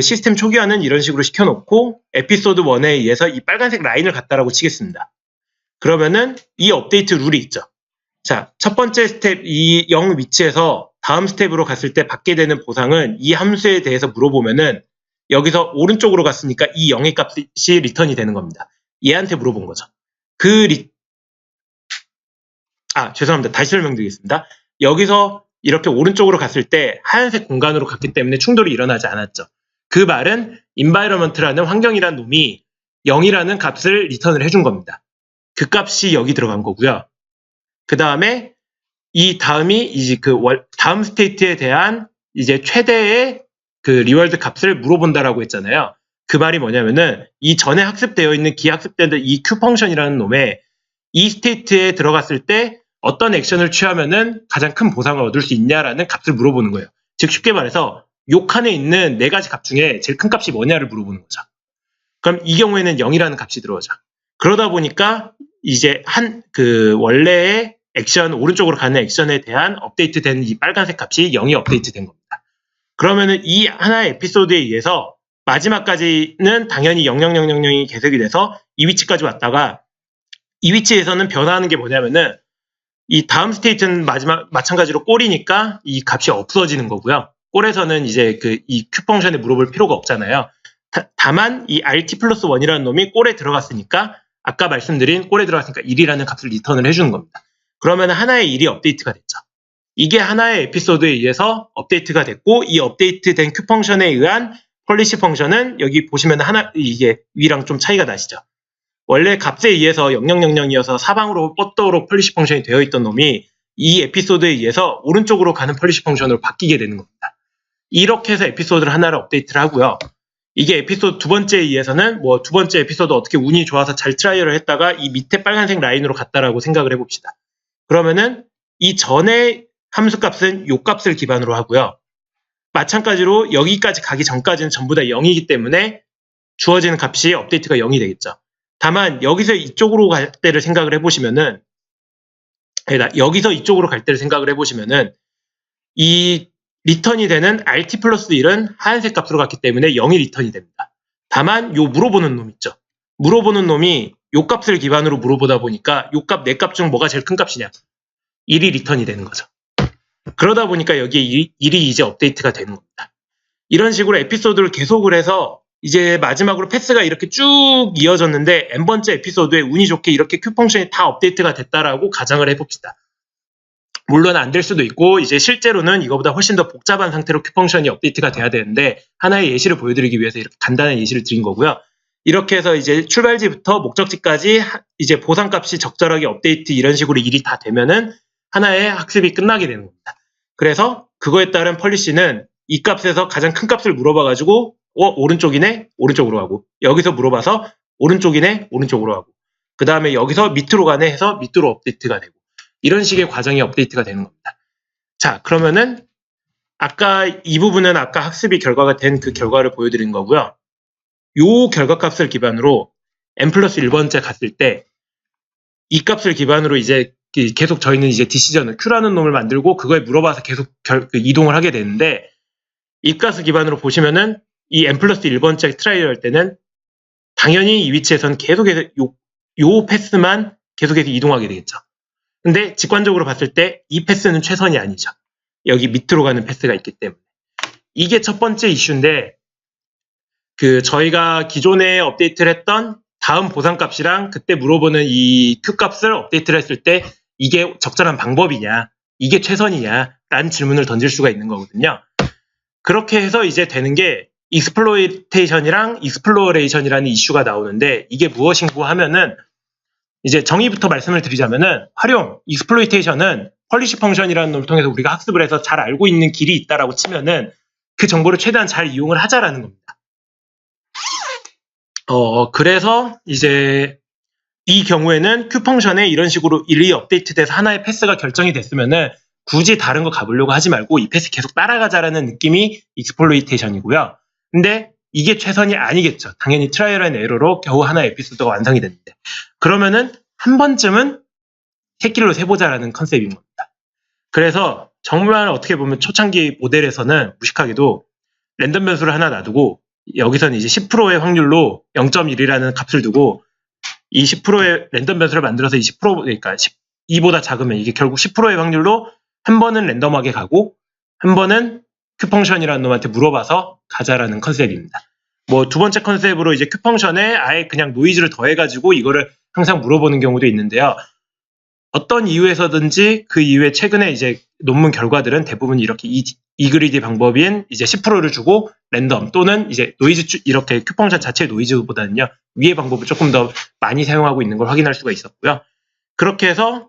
시스템 초기화는 이런 식으로 시켜놓고 에피소드 1에 의해서 이 빨간색 라인을 갖다라고 치겠습니다. 그러면은 이 업데이트 룰이 있죠. 자, 첫 번째 스텝 이 0 위치에서 다음 스텝으로 갔을 때 받게 되는 보상은 이 함수에 대해서 물어보면은 여기서 오른쪽으로 갔으니까 이 0의 값이 리턴이 되는 겁니다. 얘한테 물어본 거죠. 죄송합니다. 다시 설명드리겠습니다. 여기서 이렇게 오른쪽으로 갔을 때 하얀색 공간으로 갔기 때문에 충돌이 일어나지 않았죠. 그 말은 environment라는 환경이라는 놈이 0이라는 값을 리턴을 해준 겁니다. 그 값이 여기 들어간 거고요. 그 다음에 이 다음이 이제 다음 스테이트에 대한 이제 최대의 그 리월드 값을 물어본다라고 했잖아요. 그 말이 뭐냐면은 이 전에 학습되어 있는 기학습된 이 Q 펑션이라는 놈에 이 스테이트에 들어갔을 때 어떤 액션을 취하면은 가장 큰 보상을 얻을 수 있냐라는 값을 물어보는 거예요. 즉 쉽게 말해서 요 칸에 있는 4가지 값 중에 제일 큰 값이 뭐냐를 물어보는 거죠. 그럼 이 경우에는 0이라는 값이 들어오죠. 그러다 보니까 이제 원래의 액션, 오른쪽으로 가는 액션에 대한 업데이트된 이 빨간색 값이 0이 업데이트된 겁니다. 그러면은 이 하나의 에피소드에 의해서 마지막까지는 당연히 00000이 계속이 돼서 이 위치까지 왔다가 이 위치에서는 변화하는 게 뭐냐면은 이 다음 스테이트는 마찬가지로 꼴이니까 이 값이 없어지는 거고요. 꼴에서는 이제 이 Q 펑션에 물어볼 필요가 없잖아요. 다만 이 RT 플러스 1이라는 놈이 꼴에 들어갔으니까 아까 말씀드린 꼴에 들어갔으니까 1이라는 값을 리턴을 해주는 겁니다. 그러면 하나의 1이 업데이트가 됐죠. 이게 하나의 에피소드에 의해서 업데이트가 됐고 이 업데이트된 Q 펑션에 의한 펄리시 펑션은 여기 보시면 이게 위랑 좀 차이가 나시죠. 원래 값에 의해서 0000이어서 사방으로 뻗도록 펄리시 펑션이 되어 있던 놈이 이 에피소드에 의해서 오른쪽으로 가는 펄리시 펑션으로 바뀌게 되는 겁니다. 이렇게 해서 에피소드를 하나를 업데이트를 하고요. 이게 에피소드 두 번째에 의해서는 두 번째 에피소드 어떻게 운이 좋아서 잘 트라이얼을 했다가 이 밑에 빨간색 라인으로 갔다라고 생각을 해봅시다. 그러면은 이 전에 함수 값은 요 값을 기반으로 하고요. 마찬가지로 여기까지 가기 전까지는 전부 다 0이기 때문에 주어지는 값이 업데이트가 0이 되겠죠. 다만 여기서 이쪽으로 갈 때를 생각을 해보시면은 여기서 이쪽으로 갈 때를 생각을 해보시면은 이 리턴이 되는 RT 플러스 1은 하얀색 값으로 갔기 때문에 0이 리턴이 됩니다. 다만 요 물어보는 놈 있죠. 물어보는 놈이 요 값을 기반으로 물어보다 보니까 요 값, 4값 중 뭐가 제일 큰 값이냐? 1이 리턴이 되는 거죠. 그러다 보니까 여기에 1이 이제 업데이트가 되는 겁니다. 이런 식으로 에피소드를 계속을 해서 이제 마지막으로 패스가 이렇게 쭉 이어졌는데 n번째 에피소드에 운이 좋게 이렇게 Q 펑션이 다 업데이트가 됐다라고 가정을 해봅시다. 물론 안 될 수도 있고 이제 실제로는 이거보다 훨씬 더 복잡한 상태로 Q 펑션이 업데이트가 돼야 되는데 하나의 예시를 보여드리기 위해서 이렇게 간단한 예시를 드린 거고요. 이렇게 해서 이제 출발지부터 목적지까지 이제 보상값이 적절하게 업데이트 이런 식으로 일이 다 되면은 하나의 학습이 끝나게 되는 겁니다. 그래서 그거에 따른 펄리시는 이 값에서 가장 큰 값을 물어봐가지고 오른쪽이네? 오른쪽으로 가고 여기서 물어봐서 오른쪽이네? 오른쪽으로 가고 그 다음에 여기서 밑으로 가네? 해서 밑으로 업데이트가 되고 이런 식의 과정이 업데이트가 되는 겁니다. 자, 그러면은 아까 이 부분은 아까 학습이 결과가 된 그 결과를 보여드린 거고요. 요 결과값을 기반으로 n 플러스 1번째 갔을 때 이 값을 기반으로 이제 계속 저희는 이제 디시전을 Q라는 놈을 만들고 그거에 물어봐서 계속 이동을 하게 되는데 이 값을 기반으로 보시면은 이 n 플러스 1번째 트라이를 할 때는 당연히 이 위치에서는 계속해서 요 패스만 계속해서 이동하게 되겠죠. 근데 직관적으로 봤을 때 이 패스는 최선이 아니죠. 여기 밑으로 가는 패스가 있기 때문에. 이게 첫 번째 이슈인데 저희가 기존에 업데이트를 했던 다음 보상값이랑 그때 물어보는 이 Q값을 업데이트를 했을 때 이게 적절한 방법이냐, 이게 최선이냐 라는 질문을 던질 수가 있는 거거든요. 그렇게 해서 이제 되는 게 익스플로이테이션이랑 익스플로레이션이라는 이슈가 나오는데 이게 무엇인고 하면은 이제 정의부터 말씀을 드리자면은 활용, 익스플로이테이션은 펄리시 펑션이라는 놈을 통해서 우리가 학습을 해서 잘 알고 있는 길이 있다라고 치면은 그 정보를 최대한 잘 이용을 하자라는 겁니다. 그래서 이제 이 경우에는 Q 펑션에 이런 식으로 일이 업데이트돼서 하나의 패스가 결정이 됐으면은 굳이 다른 거 가보려고 하지 말고 이 패스 계속 따라가자라는 느낌이 익스플로이테이션이고요. 근데 이게 최선이 아니겠죠. 당연히 트라이얼 앤 에러로 겨우 하나의 에피소드가 완성이 됐는데 그러면은 한 번쯤은 새끼로 세보자라는 컨셉인 겁니다. 그래서 정말 어떻게 보면 초창기 모델에서는 무식하게도 랜덤 변수를 하나 놔두고 여기서는 이제 10%의 확률로 0.1이라는 값을 두고 이 10%의 랜덤 변수를 만들어서 20% 그러니까 2보다 작으면 이게 결국 10%의 확률로 한 번은 랜덤하게 가고 한 번은 Q 펑션이라는 놈한테 물어봐서 가자라는 컨셉입니다. 두 번째 컨셉으로 이제 Q 펑션에 아예 그냥 노이즈를 더해가지고 이거를 항상 물어보는 경우도 있는데요. 어떤 이유에서든지 그 이후에 최근에 이제 논문 결과들은 대부분 이렇게 이그리디 방법인 이제 10%를 주고 랜덤 또는 이제 노이즈 이렇게 큐 펑션 자체의 노이즈보다는요 위의 방법을 조금 더 많이 사용하고 있는 걸 확인할 수가 있었고요. 그렇게 해서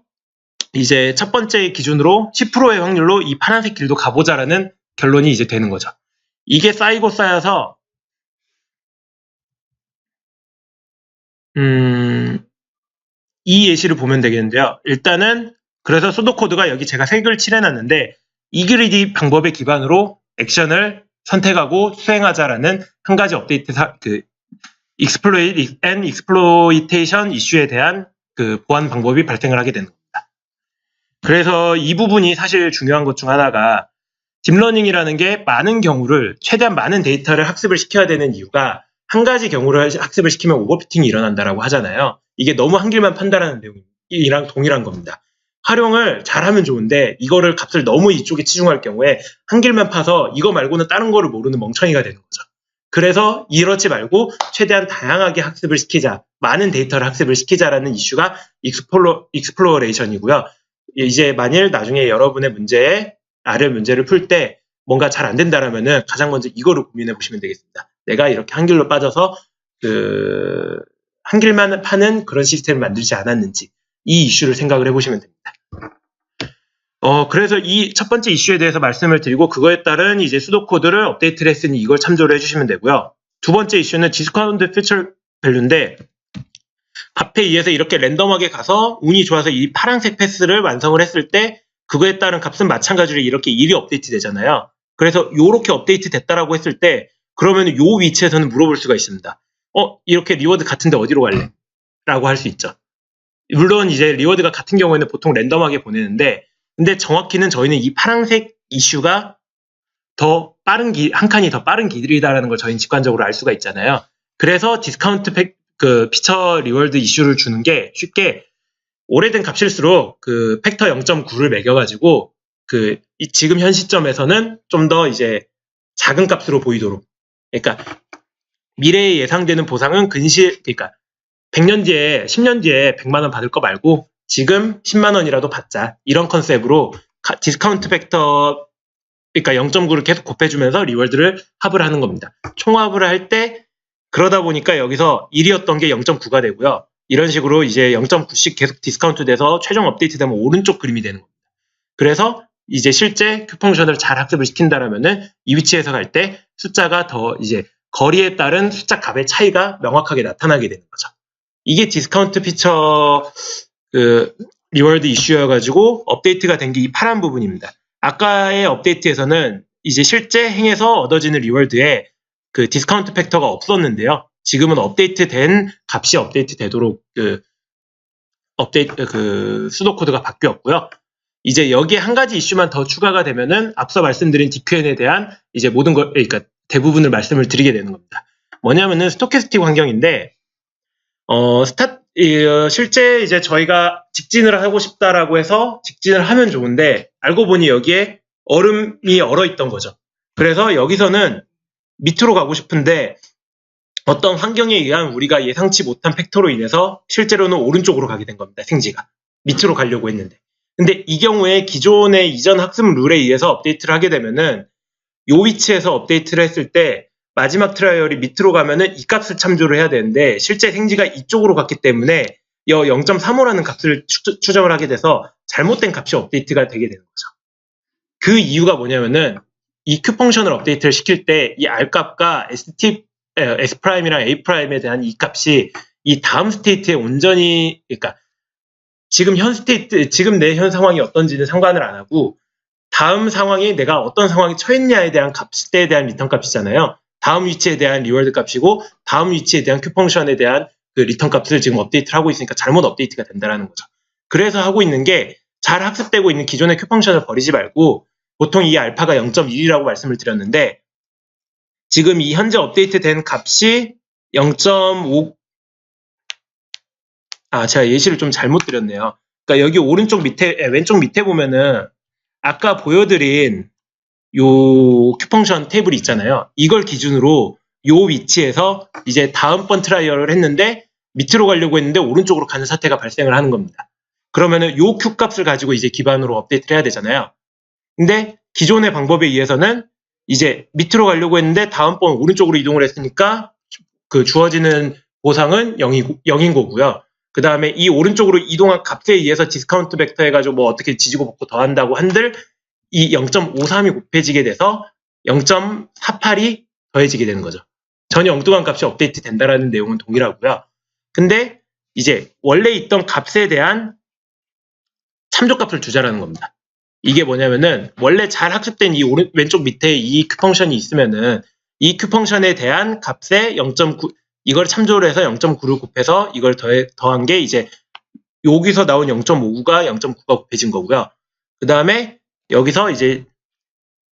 이제 첫 번째 기준으로 10%의 확률로 이 파란색 길도 가보자라는 결론이 이제 되는 거죠. 이게 쌓이고 쌓여서 이 예시를 보면 되겠는데요. 일단은 그래서 수도코드가 여기 제가 색을 칠해놨는데 이그리디 방법의 기반으로 액션을 선택하고 수행하자라는 한 가지 업데이트 exploit and exploitation 이슈에 대한 그 보안 방법이 발생을 하게 되는 겁니다. 그래서 이 부분이 사실 중요한 것 중 하나가 딥러닝이라는 게 많은 경우를 최대한 많은 데이터를 학습을 시켜야 되는 이유가 한 가지 경우를 학습을 시키면 오버피팅이 일어난다라고 하잖아요. 이게 너무 한 길만 판다라는 내용이랑 동일한 겁니다. 활용을 잘하면 좋은데 이거를 값을 너무 이쪽에 치중할 경우에 한 길만 파서 이거 말고는 다른 거를 모르는 멍청이가 되는 거죠. 그래서 이렇지 말고 최대한 다양하게 학습을 시키자, 많은 데이터를 학습을 시키자라는 이슈가 익스플로레이션이고요. 이제 만일 나중에 여러분의 문제를 풀 때 뭔가 잘 안 된다라면은 가장 먼저 이거를 고민해 보시면 되겠습니다. 내가 이렇게 한 길로 빠져서 한 길만 파는 그런 시스템을 만들지 않았는지 이 이슈를 생각을 해보시면 됩니다. 그래서 이 첫 번째 이슈에 대해서 말씀을 드리고 그거에 따른 이제 수도코드를 업데이트를 했으니 이걸 참조를 해주시면 되고요. 두 번째 이슈는 디스카운트 피처 밸류인데 앞에 의해서 이렇게 랜덤하게 가서 운이 좋아서 이 파란색 패스를 완성을 했을 때 그거에 따른 값은 마찬가지로 이렇게 1이 업데이트 되잖아요. 그래서 이렇게 업데이트 됐다라고 했을 때 그러면 이 위치에서는 물어볼 수가 있습니다. 이렇게 리워드 같은데 어디로 갈래? 라고 할 수 있죠. 물론 이제 리워드가 같은 경우에는 보통 랜덤하게 보내는데 근데 정확히는 저희는 이 파란색 이슈가 더 빠른 한 칸이 더 빠른 길이다라는 걸 저희는 직관적으로 알 수가 있잖아요. 그래서 디스카운트 피처 리워드 이슈를 주는 게 쉽게 오래된 값일수록 그 팩터 0.9를 매겨가지고 지금 현 시점에서는 좀 더 이제 작은 값으로 보이도록. 그러니까 미래에 예상되는 보상은 그러니까 100년 뒤에 10년 뒤에 100만 원 받을 거 말고 지금 10만 원이라도 받자. 이런 컨셉으로 디스카운트 팩터 그러니까 0.9를 계속 곱해주면서 리월드를 합을 하는 겁니다. 총합을 할 때 그러다 보니까 여기서 1이었던 게 0.9가 되고요. 이런 식으로 이제 0.9씩 계속 디스카운트 돼서 최종 업데이트 되면 오른쪽 그림이 되는 겁니다. 그래서 이제 실제 큐 펑션을 잘 학습을 시킨다라면은 이 위치에서 갈 때 숫자가 더 이제 거리에 따른 숫자 값의 차이가 명확하게 나타나게 되는 거죠. 이게 디스카운트 피처 리워드 이슈여가지고 업데이트가 된 게 이 파란 부분입니다. 아까의 업데이트에서는 이제 실제 행에서 얻어지는 리워드에 그 디스카운트 팩터가 없었는데요. 지금은 업데이트된 값이 업데이트 되도록 수도코드가 바뀌었고요. 이제 여기에 한 가지 이슈만 더 추가가 되면은 앞서 말씀드린 DQN에 대한 이제 모든 걸, 그러니까 대부분을 말씀을 드리게 되는 겁니다. 뭐냐면은 스토캐스틱 환경인데, 실제 이제 저희가 직진을 하고 싶다라고 해서 직진을 하면 좋은데, 알고 보니 여기에 얼음이 얼어 있던 거죠. 그래서 여기서는 밑으로 가고 싶은데, 어떤 환경에 의한 우리가 예상치 못한 팩터로 인해서 실제로는 오른쪽으로 가게 된 겁니다. 생지가. 밑으로 가려고 했는데. 근데 이 경우에 기존의 이전 학습 룰에 의해서 업데이트를 하게 되면은 이 위치에서 업데이트를 했을 때 마지막 트라이얼이 밑으로 가면은 이 값을 참조를 해야 되는데 실제 생지가 이쪽으로 갔기 때문에 이 0.35라는 값을 추정을 하게 돼서 잘못된 값이 업데이트가 되게 되는 거죠. 그 이유가 뭐냐면은 이 큐 펑션을 업데이트를 시킬 때 이 R 값과 S'이랑 A'에 대한 이 값이 이 다음 스테이트에 온전히, 그러니까 지금 내 현 상황이 어떤지는 상관을 안 하고 다음 상황에 내가 어떤 상황에 처했냐에 대한 값에 대한 리턴 값이잖아요. 다음 위치에 대한 리워드 값이고 다음 위치에 대한 큐 펑션에 대한 그 리턴 값을 지금 업데이트를 하고 있으니까 잘못 업데이트가 된다는 거죠. 그래서 하고 있는 게 잘 학습되고 있는 기존의 큐 펑션을 버리지 말고 보통 이 알파가 0.1이라고 말씀을 드렸는데 지금 이 현재 업데이트된 값이 0.5 제가 예시를 좀 잘못 드렸네요. 그러니까 여기 왼쪽 밑에 보면은 아까 보여드린 요 큐펑션 테이블이 있잖아요. 이걸 기준으로 요 위치에서 이제 다음번 트라이얼을 했는데 밑으로 가려고 했는데 오른쪽으로 가는 사태가 발생을 하는 겁니다. 그러면은 요 Q 값을 가지고 이제 기반으로 업데이트를 해야 되잖아요. 근데 기존의 방법에 의해서는 이제 밑으로 가려고 했는데 다음번 오른쪽으로 이동을 했으니까 그 주어지는 보상은 0인 거고요. 그 다음에 이 오른쪽으로 이동한 값에 의해서 디스카운트 벡터 해가지고 뭐 어떻게 지지고 볶고 더한다고 한들 이 0.53이 곱해지게 돼서 0.48이 더해지게 되는 거죠. 전혀 엉뚱한 값이 업데이트 된다라는 내용은 동일하고요. 근데 이제 원래 있던 값에 대한 참조값을 주자라는 겁니다. 이게 뭐냐면은 원래 잘 학습된 이 왼쪽 밑에 이 Q 펑션이 있으면은 이 Q 펑션에 대한 값에 0.9 이걸 참조를 해서 0.9를 곱해서 이걸 더한 게 이제 여기서 나온 0.5가 0.9가 곱해진 거고요. 그 다음에 여기서 이제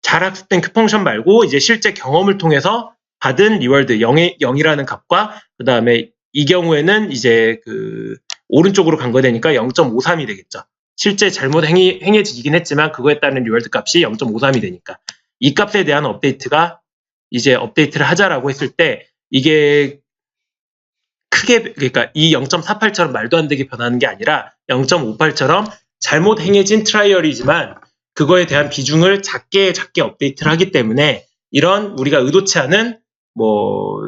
잘 학습된 Q 펑션 말고 이제 실제 경험을 통해서 받은 리월드 0이라는 값과 그 다음에 이 경우에는 이제 그 오른쪽으로 간 거 되니까 0.53이 되겠죠. 실제 잘못 행해지긴 했지만 그거에 따른 리월드 값이 0.53이 되니까 이 값에 대한 업데이트가 이제 업데이트를 하자라고 했을 때 이게 크게 그러니까 이 0.48처럼 말도 안 되게 변하는 게 아니라 0.58처럼 잘못 행해진 트라이얼이지만 그거에 대한 비중을 작게 업데이트를 하기 때문에 이런 우리가 의도치 않은 뭐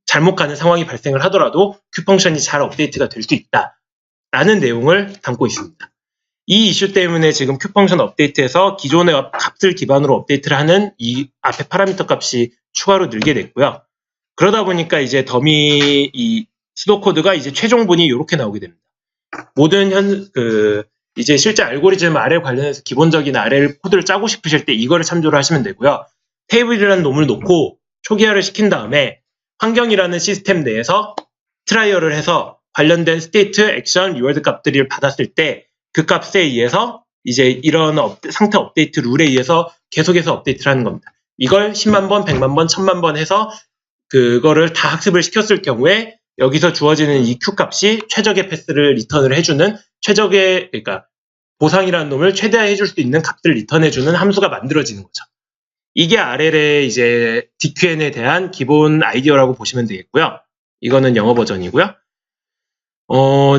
잘못 가는 상황이 발생을 하더라도 Q 펑션이 잘 업데이트가 될 수 있다라는 내용을 담고 있습니다. 이 이슈 때문에 지금 Q 펑션 업데이트에서 기존의 값을 기반으로 업데이트를 하는 이 앞에 파라미터 값이 추가로 늘게 됐고요. 그러다 보니까 이제 더미 이 수도 코드가 이제 최종본이 이렇게 나오게 됩니다. 모든 이제 실제 알고리즘 R 관련해서 기본적인 R 코드를 짜고 싶으실 때 이거를 참조를 하시면 되고요. 테이블이라는 놈을 놓고 초기화를 시킨 다음에 환경이라는 시스템 내에서 트라이얼을 해서 관련된 스테이트, 액션, 리워드 값들을 받았을 때 그 값에 의해서 이제 이런 상태 업데이트 룰에 의해서 계속해서 업데이트를 하는 겁니다. 이걸 10만 번, 100만 번, 1000만 번 해서 그거를 다 학습을 시켰을 경우에 여기서 주어지는 이 Q 값이 최적의 패스를 리턴을 해주는 최적의 그러니까 보상이라는 놈을 최대화해 줄 수 있는 값을 리턴해 주는 함수가 만들어지는 거죠. 이게 RL의 이제 DQN에 대한 기본 아이디어라고 보시면 되겠고요. 이거는 영어 버전이고요.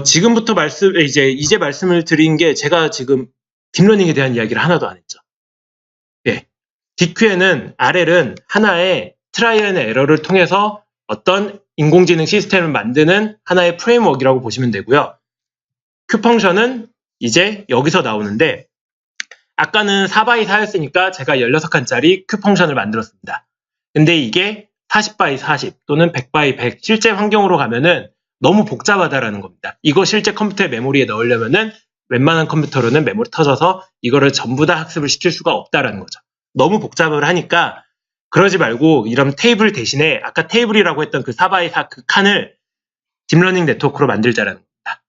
지금부터 이제 말씀을 드린 게 제가 지금 딥러닝에 대한 이야기를 하나도 안 했죠. 예. DQN은 RL은 하나의 트라이얼 앤 에러를 통해서 어떤 인공지능 시스템을 만드는 하나의 프레임워크라고 보시면 되고요. Q 펑션은 이제 여기서 나오는데 아까는 4x4였으니까 제가 16칸짜리 Q 펑션을 만들었습니다. 근데 이게 40x40 또는 100x100 실제 환경으로 가면은 너무 복잡하다라는 겁니다. 이거 실제 컴퓨터의 메모리에 넣으려면은 웬만한 컴퓨터로는 메모리 터져서 이거를 전부 다 학습을 시킬 수가 없다라는 거죠. 너무 복잡을 하니까 그러지 말고 이런 테이블 대신에 아까 테이블이라고 했던 그 4x4 그 칸을 딥러닝 네트워크로 만들자라는 겁니다.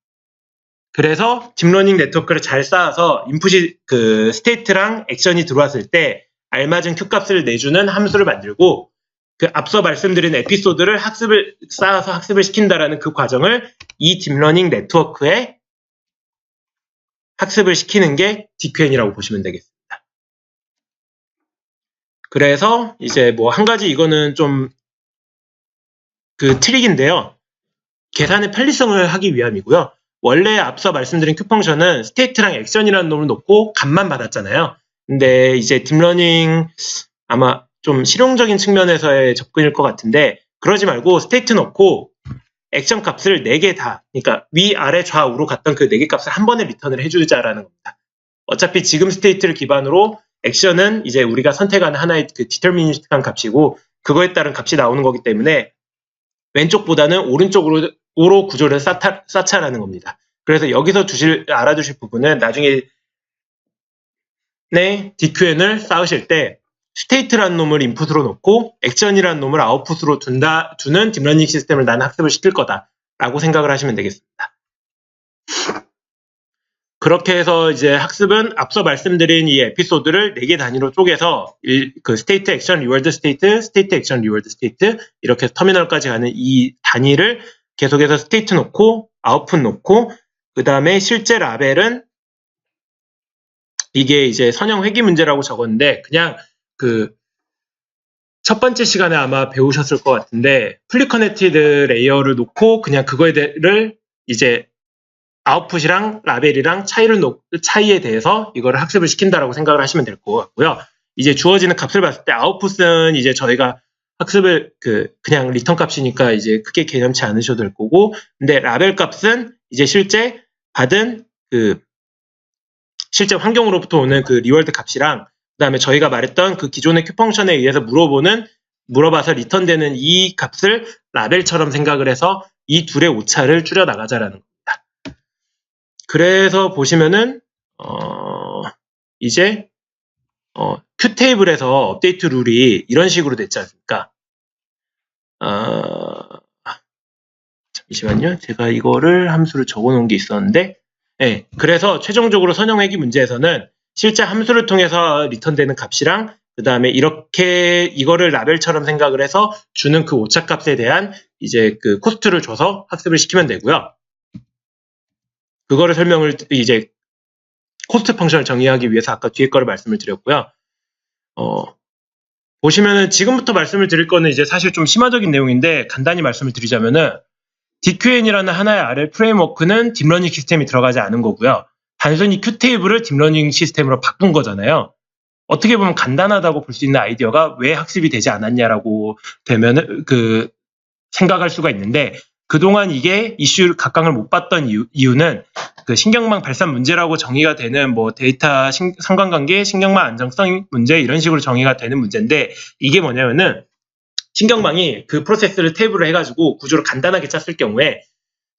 그래서 딥러닝 네트워크를 잘 쌓아서 인풋이 그 스테이트랑 액션이 들어왔을 때 알맞은 Q 값을 내주는 함수를 만들고 그 앞서 말씀드린 에피소드를 쌓아서 학습을 시킨다라는 그 과정을 이 딥러닝 네트워크에 학습을 시키는 게 DQN이라고 보시면 되겠습니다. 그래서 이제 뭐 한 가지 이거는 좀 그 트릭인데요. 계산의 편리성을 하기 위함이고요. 원래 앞서 말씀드린 Q 펑션은 스테이트랑 액션이라는 놈을 놓고 값만 받았잖아요. 근데 이제 딥러닝 아마 좀 실용적인 측면에서의 접근일 것 같은데 그러지 말고 스테이트 넣고 액션 값을 4개 다 그러니까 위, 아래, 좌우로 갔던 그 4개 값을 한 번에 리턴을 해주자라는 겁니다. 어차피 지금 스테이트를 기반으로 액션은 이제 우리가 선택하는 하나의 그 디터미니스틱한 값이고 그거에 따른 값이 나오는 거기 때문에 왼쪽보다는 오른쪽으로 구조를 쌓자라는 겁니다. 그래서 여기서 알아두실 부분은 나중에 DQN을 쌓으실 때 스테이트라는 놈을 인풋으로 놓고 액션이라는 놈을 아웃풋으로 두는 딥러닝 시스템을 나는 학습을 시킬 거다라고 생각을 하시면 되겠습니다. 그렇게 해서 이제 학습은 앞서 말씀드린 이 에피소드를 4개 단위로 쪼개서 그 스테이트 액션 리워드 스테이트 액션 리워드 스테이트 이렇게 터미널까지 가는 이 단위를 계속해서 스테이트 놓고 아웃풋 놓고 그 다음에 실제 라벨은 이게 이제 선형 회귀 문제라고 적었는데 그냥 그 첫 번째 시간에 아마 배우셨을 것 같은데 플리 커넥티드 레이어를 놓고 그냥 그거를 이제 아웃풋이랑 라벨이랑 차이에 대해서 이거를 학습을 시킨다라고 생각을 하시면 될 것 같고요. 이제 주어지는 값을 봤을 때 아웃풋은 이제 저희가 학습을 그냥 리턴 값이니까 이제 크게 개념치 않으셔도 될 거고, 근데 라벨 값은 이제 실제 받은 실제 환경으로부터 오는 그 리월드 값이랑 그다음에 저희가 말했던 그 기존의 큐 펑션에 의해서 물어봐서 리턴되는 이 값을 라벨처럼 생각을 해서 이 둘의 오차를 줄여 나가자라는 겁니다. 그래서 보시면은 이제 큐 테이블에서 업데이트 룰이 이런 식으로 됐지 않습니까? 잠시만요. 제가 이거를 함수를 적어 놓은 게 있었는데, 네, 그래서 최종적으로 선형회귀 문제에서는 실제 함수를 통해서 리턴되는 값이랑 그 다음에 이거를 라벨처럼 생각을 해서 주는 그 오차값에 대한 이제 그 코스트를 줘서 학습을 시키면 되고요. 그거를 이제 코스트 펑션을 정의하기 위해서 아까 뒤에 거를 말씀을 드렸고요. 보시면은 지금부터 말씀을 드릴 거는 이제 사실 좀 심화적인 내용인데 간단히 말씀을 드리자면은 DQN이라는 하나의 RL 프레임워크는 딥러닝 시스템이 들어가지 않은 거고요. 단순히 큐테이블을 딥러닝 시스템으로 바꾼 거잖아요. 어떻게 보면 간단하다고 볼 수 있는 아이디어가 왜 학습이 되지 않았냐라고 되면은 생각할 수가 있는데, 그동안 이게 이슈를 각광을 못 받던 이유는 그 신경망 발산 문제라고 정의가 되는 뭐 데이터 상관관계, 신경망 안정성 문제 이런 식으로 정의가 되는 문제인데, 이게 뭐냐면은 신경망이 그 프로세스를 테이블로 해가지고 구조를 간단하게 짰을 경우에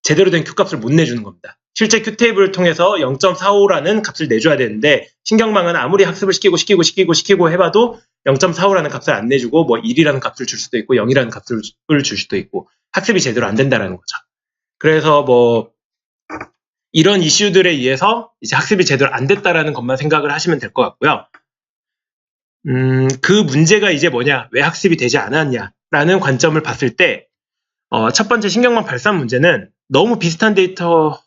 제대로 된 Q값을 못 내주는 겁니다. 실제 Q테이블을 통해서 0.45라는 값을 내줘야 되는데 신경망은 아무리 학습을 시키고 해봐도 0.45라는 값을 안 내주고 뭐 1이라는 값을 줄 수도 있고 0이라는 값을 줄 수도 있고 학습이 제대로 안 된다는 거죠. 그래서 뭐 이런 이슈들에 의해서 이제 학습이 제대로 안 됐다라는 것만 생각을 하시면 될 것 같고요. 그 문제가 이제 뭐냐, 왜 학습이 되지 않았냐라는 관점을 봤을 때 첫 번째 신경망 발산 문제는 너무 비슷한 데이터,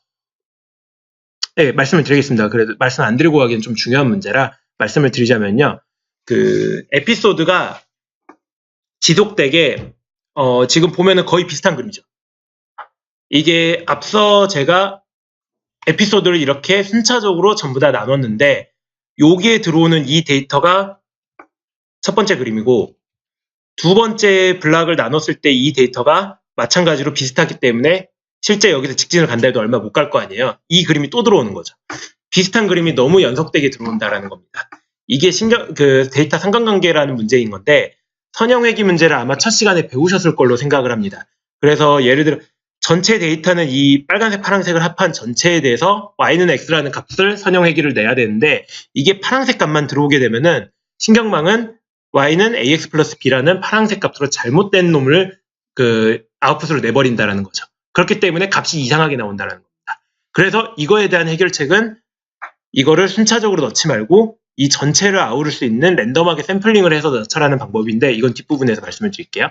네, 말씀을 드리겠습니다. 그래도 말씀 안 드리고 가기엔 좀 중요한 문제라 말씀을 드리자면요. 그 에피소드가 지속되게 지금 보면은 거의 비슷한 그림이죠. 이게 앞서 제가 에피소드를 이렇게 순차적으로 전부 다 나눴는데 여기에 들어오는 이 데이터가 첫 번째 그림이고 두 번째 블락을 나눴을 때 이 데이터가 마찬가지로 비슷하기 때문에 실제 여기서 직진을 간다 해도 얼마 못 갈 거 아니에요. 이 그림이 또 들어오는 거죠. 비슷한 그림이 너무 연속되게 들어온다라는 겁니다. 이게 데이터 상관관계라는 문제인 건데 선형회귀 문제를 아마 첫 시간에 배우셨을 걸로 생각을 합니다. 그래서 예를 들어 전체 데이터는 이 빨간색 파란색을 합한 전체에 대해서 y는 x라는 값을 선형회귀를 내야 되는데 이게 파란색 값만 들어오게 되면은 신경망은 y는 ax 플러스 b라는 파란색 값으로 잘못된 놈을 아웃풋으로 내버린다라는 거죠. 그렇기 때문에 값이 이상하게 나온다는 겁니다. 그래서 이거에 대한 해결책은 이거를 순차적으로 넣지 말고 이 전체를 아우를 수 있는 랜덤하게 샘플링을 해서 넣자라는 방법인데 이건 뒷부분에서 말씀을 드릴게요.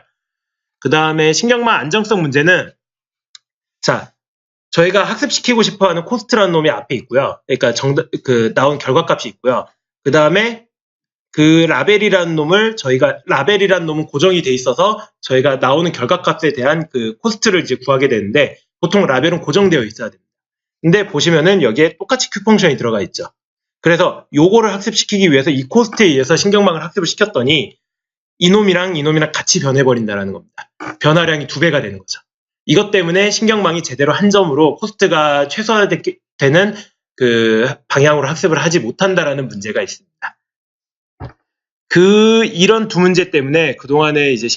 그 다음에 신경망 안정성 문제는 자, 저희가 학습시키고 싶어하는 코스트라는 놈이 앞에 있고요. 그러니까 나온 결과값이 있고요. 그 다음에 그 라벨이라는 놈은 고정이 돼 있어서 저희가 나오는 결과값에 대한 그 코스트를 이제 구하게 되는데 보통 라벨은 고정되어 있어야 됩니다. 근데 보시면은 여기에 똑같이 Q 펑션이 들어가 있죠. 그래서 요거를 학습시키기 위해서 이 코스트에 의해서 신경망을 학습을 시켰더니 이놈이랑 같이 변해버린다는 겁니다. 변화량이 2배가 되는 거죠. 이것 때문에 신경망이 제대로 한 점으로 코스트가 최소화되는 그 방향으로 학습을 하지 못한다라는 문제가 있습니다. 이런 두 문제 때문에 그동안에 이제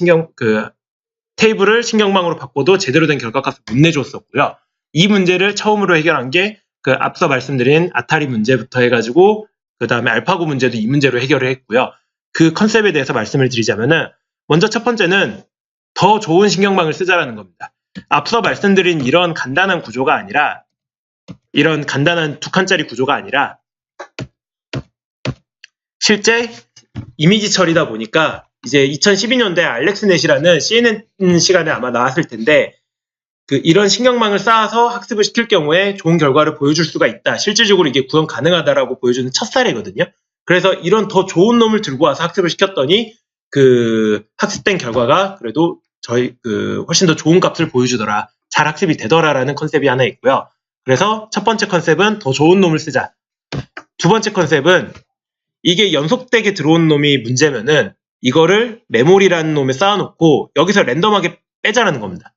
테이블을 신경망으로 바꿔도 제대로 된 결과값을 못 내줬었고요. 이 문제를 처음으로 해결한 게 앞서 말씀드린 아타리 문제부터 해가지고 그 다음에 알파고 문제도 이 문제로 해결을 했고요. 그 컨셉에 대해서 말씀을 드리자면은 먼저 첫 번째는 더 좋은 신경망을 쓰자라는 겁니다. 앞서 말씀드린 이런 간단한 구조가 아니라 이런 간단한 2칸짜리 구조가 아니라 실제 이미지 처리다 보니까 이제 2012년도에 알렉스넷이라는 CNN 시간에 아마 나왔을 텐데 이런 신경망을 쌓아서 학습을 시킬 경우에 좋은 결과를 보여줄 수가 있다. 실질적으로 이게 구현 가능하다라고 보여주는 첫 사례거든요. 그래서 이런 더 좋은 놈을 들고 와서 학습을 시켰더니 학습된 결과가 그래도 훨씬 더 좋은 값을 보여주더라. 잘 학습이 되더라라는 컨셉이 하나 있고요. 그래서 첫 번째 컨셉은 더 좋은 놈을 쓰자. 두 번째 컨셉은 이게 연속되게 들어온 놈이 문제면은 이거를 메모리라는 놈에 쌓아놓고 여기서 랜덤하게 빼자라는 겁니다.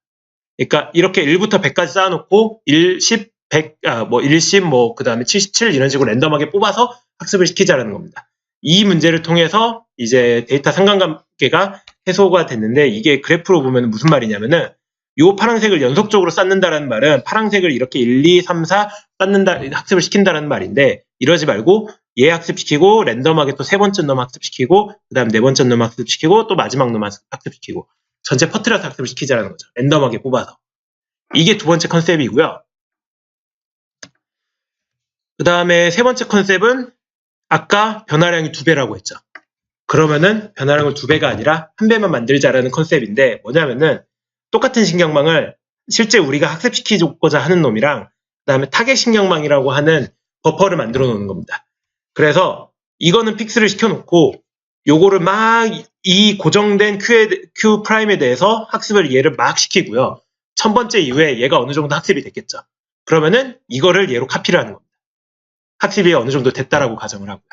그러니까 이렇게 1부터 100까지 쌓아놓고 1, 10, 100, 1, 10, 그 다음에 77 이런 식으로 랜덤하게 뽑아서 학습을 시키자라는 겁니다. 이 문제를 통해서 이제 데이터 상관관계가 해소가 됐는데 이게 그래프로 보면 무슨 말이냐면은 요 파란색을 연속적으로 쌓는다라는 말은 파란색을 이렇게 1, 2, 3, 4 쌓는다, 학습을 시킨다라는 말인데 이러지 말고 얘 학습시키고 랜덤하게 또 세 번째 놈 학습시키고 그 다음 네 번째 놈 학습시키고 또 마지막 놈 학습시키고 전체 퍼트려서 학습을 시키자는 거죠. 랜덤하게 뽑아서. 이게 두 번째 컨셉이고요. 그 다음에 세 번째 컨셉은 아까 변화량이 2배라고 했죠. 그러면은 변화량을 2배가 아니라 1배만 만들자라는 컨셉인데 뭐냐면은 똑같은 신경망을 실제 우리가 학습시키고자 하는 놈이랑 그 다음에 타겟 신경망이라고 하는 버퍼를 만들어 놓는 겁니다. 그래서 이거는 픽스를 시켜놓고 요거를 막 이 고정된 Q 프라임에 대해서 학습을 얘를 막 시키고요. 1000번째 이후에 얘가 어느 정도 학습이 됐겠죠. 그러면은 이거를 얘로 카피를 하는 겁니다. 학습이 어느 정도 됐다라고 가정을 하고요.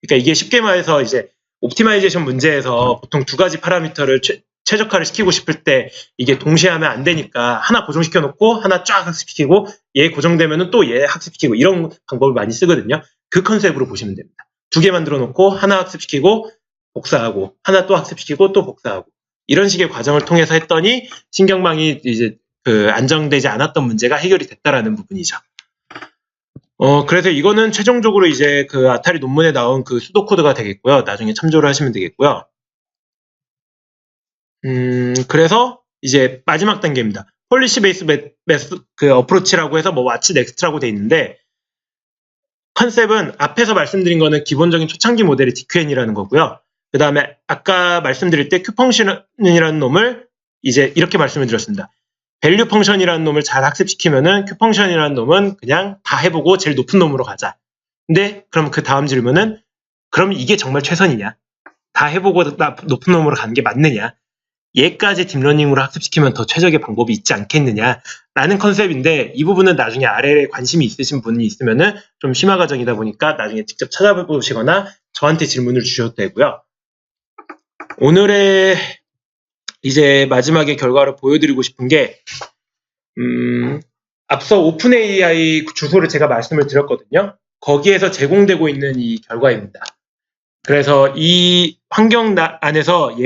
그러니까 이게 쉽게 말해서 이제 옵티마이제이션 문제에서 보통 두 가지 파라미터를 최적화를 시키고 싶을 때 이게 동시에 하면 안 되니까 하나 고정시켜 놓고 하나 쫙 학습시키고 얘 고정되면은 또 얘 학습시키고 이런 방법을 많이 쓰거든요. 그 컨셉으로 보시면 됩니다. 2개 만들어 놓고 하나 학습시키고 복사하고 하나 또 학습시키고 또 복사하고 이런 식의 과정을 통해서 했더니 신경망이 이제 그 안정되지 않았던 문제가 해결이 됐다라는 부분이죠. 그래서 이거는 최종적으로 이제 그 아타리 논문에 나온 그 수도 코드가 되겠고요. 나중에 참조를 하시면 되겠고요. 그래서 이제 마지막 단계입니다. 폴리시 베이스 그 어프로치라고 해서 뭐 왓츠 넥스트라고 돼 있는데 컨셉은 앞에서 말씀드린 거는 기본적인 초창기 모델의 DQN이라는 거고요. 그 다음에 아까 말씀드릴 때 Q펑션이라는 놈을 이제 이렇게 말씀을 드렸습니다. 밸류 펑션이라는 놈을 잘 학습시키면은 Q펑션이라는 놈은 그냥 다 해보고 제일 높은 놈으로 가자. 근데 그럼 그 다음 질문은 그럼 이게 정말 최선이냐? 다 해보고 높은 놈으로 가는 게 맞느냐? 얘까지 딥러닝으로 학습시키면 더 최적의 방법이 있지 않겠느냐? 라는 컨셉인데 이 부분은 나중에 RL에 관심이 있으신 분이 있으면은 좀 심화 과정이다 보니까 나중에 직접 찾아보시거나 저한테 질문을 주셔도 되고요. 오늘의 이제 마지막에 결과를 보여드리고 싶은 게 앞서 오픈 AI 주소를 제가 말씀을 드렸거든요. 거기에서 제공되고 있는 이 결과입니다. 그래서 이 환경 안에서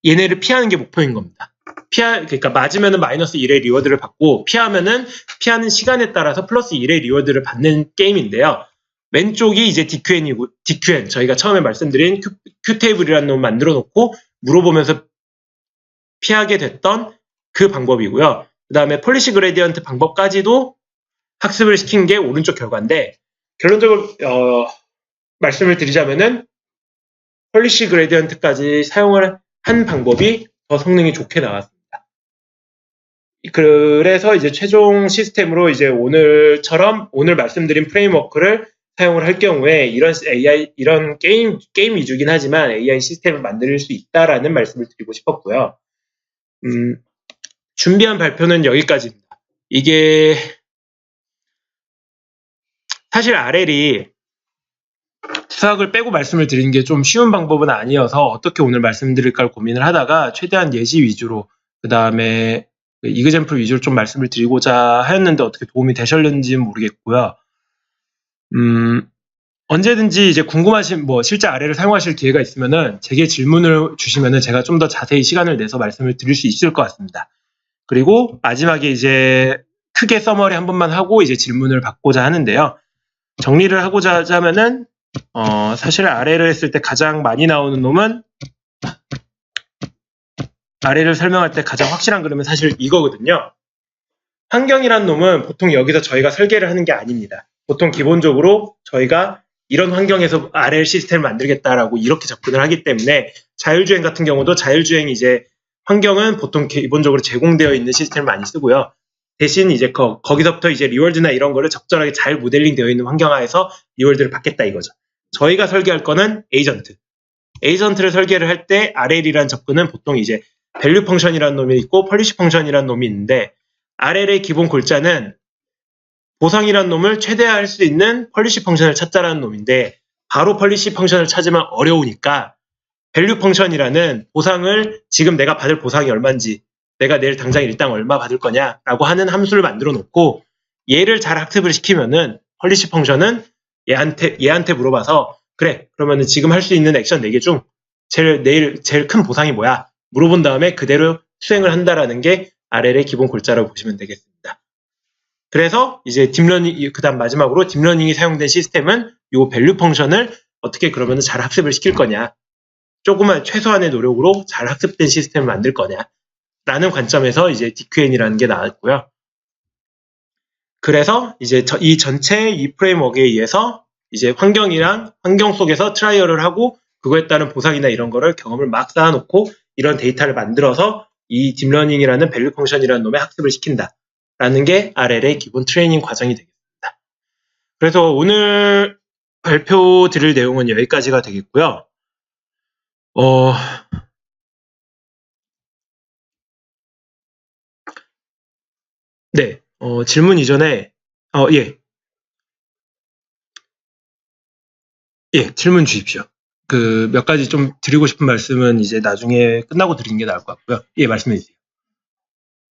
얘네를 피하는 게 목표인 겁니다. 그러니까 맞으면은 마이너스 1의 리워드를 받고 피하면은 피하는 시간에 따라서 플러스 1의 리워드를 받는 게임인데요. 왼쪽이 이제 DQN이고 DQN 저희가 처음에 말씀드린 Q테이블이라는 놈을 만들어 놓고 물어보면서 피하게 됐던 그 방법이고요. 그 다음에 폴리시 그레디언트 방법까지도 학습을 시킨 게 오른쪽 결과인데 결론적으로 말씀을 드리자면은 폴리시 그레디언트까지 사용을 한 방법이 더 성능이 좋게 나왔습니다. 그래서 이제 최종 시스템으로 이제 오늘 말씀드린 프레임워크를 사용을 할 경우에 이런 게임 위주긴 하지만 AI 시스템을 만들 수 있다라는 말씀을 드리고 싶었고요. 준비한 발표는 여기까지입니다. 이게 사실 RL이 수학을 빼고 말씀을 드리는 게 좀 쉬운 방법은 아니어서 어떻게 오늘 말씀드릴까 고민을 하다가 최대한 예시 위주로 그 다음에 이그젬플 위주로 좀 말씀을 드리고자 하였는데 어떻게 도움이 되셨는지는 모르겠고요. 언제든지 이제 궁금하신 실제 RL을 사용하실 기회가 있으면은 제게 질문을 주시면은 제가 좀 더 자세히 시간을 내서 말씀을 드릴 수 있을 것 같습니다. 그리고 마지막에 이제 크게 서머리 한 번만 하고 이제 질문을 받고자 하는데요. 정리를 하고자 하자면은 사실 RL을 했을 때 가장 많이 나오는 놈은 RL을 설명할 때 가장 확실한 그림은 사실 이거거든요. 환경이란 놈은 보통 여기서 저희가 설계를 하는 게 아닙니다. 보통 기본적으로 저희가 이런 환경에서 RL 시스템을 만들겠다라고 이렇게 접근을 하기 때문에 자율주행 같은 경우도 자율주행 이제 환경은 보통 기본적으로 제공되어 있는 시스템을 많이 쓰고요. 대신 이제 거기서부터 이제 리월드나 이런 거를 적절하게 잘 모델링 되어 있는 환경 하에서 리월드를 받겠다 이거죠. 저희가 설계할 거는 에이전트를 설계를 할 때 RL이라는 접근은 보통 이제 밸류 펑션이라는 놈이 있고 폴리시 펑션이라는 놈이 있는데 RL의 기본 골자는 보상이란 놈을 최대화할 수 있는 펄리시 펑션을 찾자라는 놈인데 바로 펄리시 펑션을 찾으면 어려우니까 밸류 펑션이라는 보상을 지금 내가 받을 보상이 얼마인지 내가 내일 당장 일당 얼마 받을 거냐라고 하는 함수를 만들어 놓고 얘를 잘 학습을 시키면은 펄리시 펑션은 얘한테 물어봐서 그래 그러면은 지금 할 수 있는 액션 4개 중 제일 큰 보상이 뭐야 물어본 다음에 그대로 수행을 한다라는 게 RL의 기본 골자라고 보시면 되겠습니다. 그래서 이제 딥러닝 그다음 마지막으로 딥러닝이 사용된 시스템은 이 밸류 펑션을 어떻게 그러면 잘 학습을 시킬 거냐 조그만 최소한의 노력으로 잘 학습된 시스템을 만들 거냐라는 관점에서 이제 DQN이라는 게 나왔고요. 그래서 이제 이 전체 이 프레임워크에 의해서 이제 환경 속에서 트라이얼을 하고 그거에 따른 보상이나 이런 거를 경험을 막 쌓아놓고 이런 데이터를 만들어서 이 딥러닝이라는 밸류 펑션이라는 놈의 학습을 시킨다라는 게 RL의 기본 트레이닝 과정이 되겠습니다. 그래서 오늘 발표 드릴 내용은 여기까지가 되겠고요. 네, 질문 이전에 질문 주십시오. 그 몇 가지 좀 드리고 싶은 말씀은 이제 나중에 끝나고 드리는 게 나을 것 같고요. 예, 말씀해 주세요.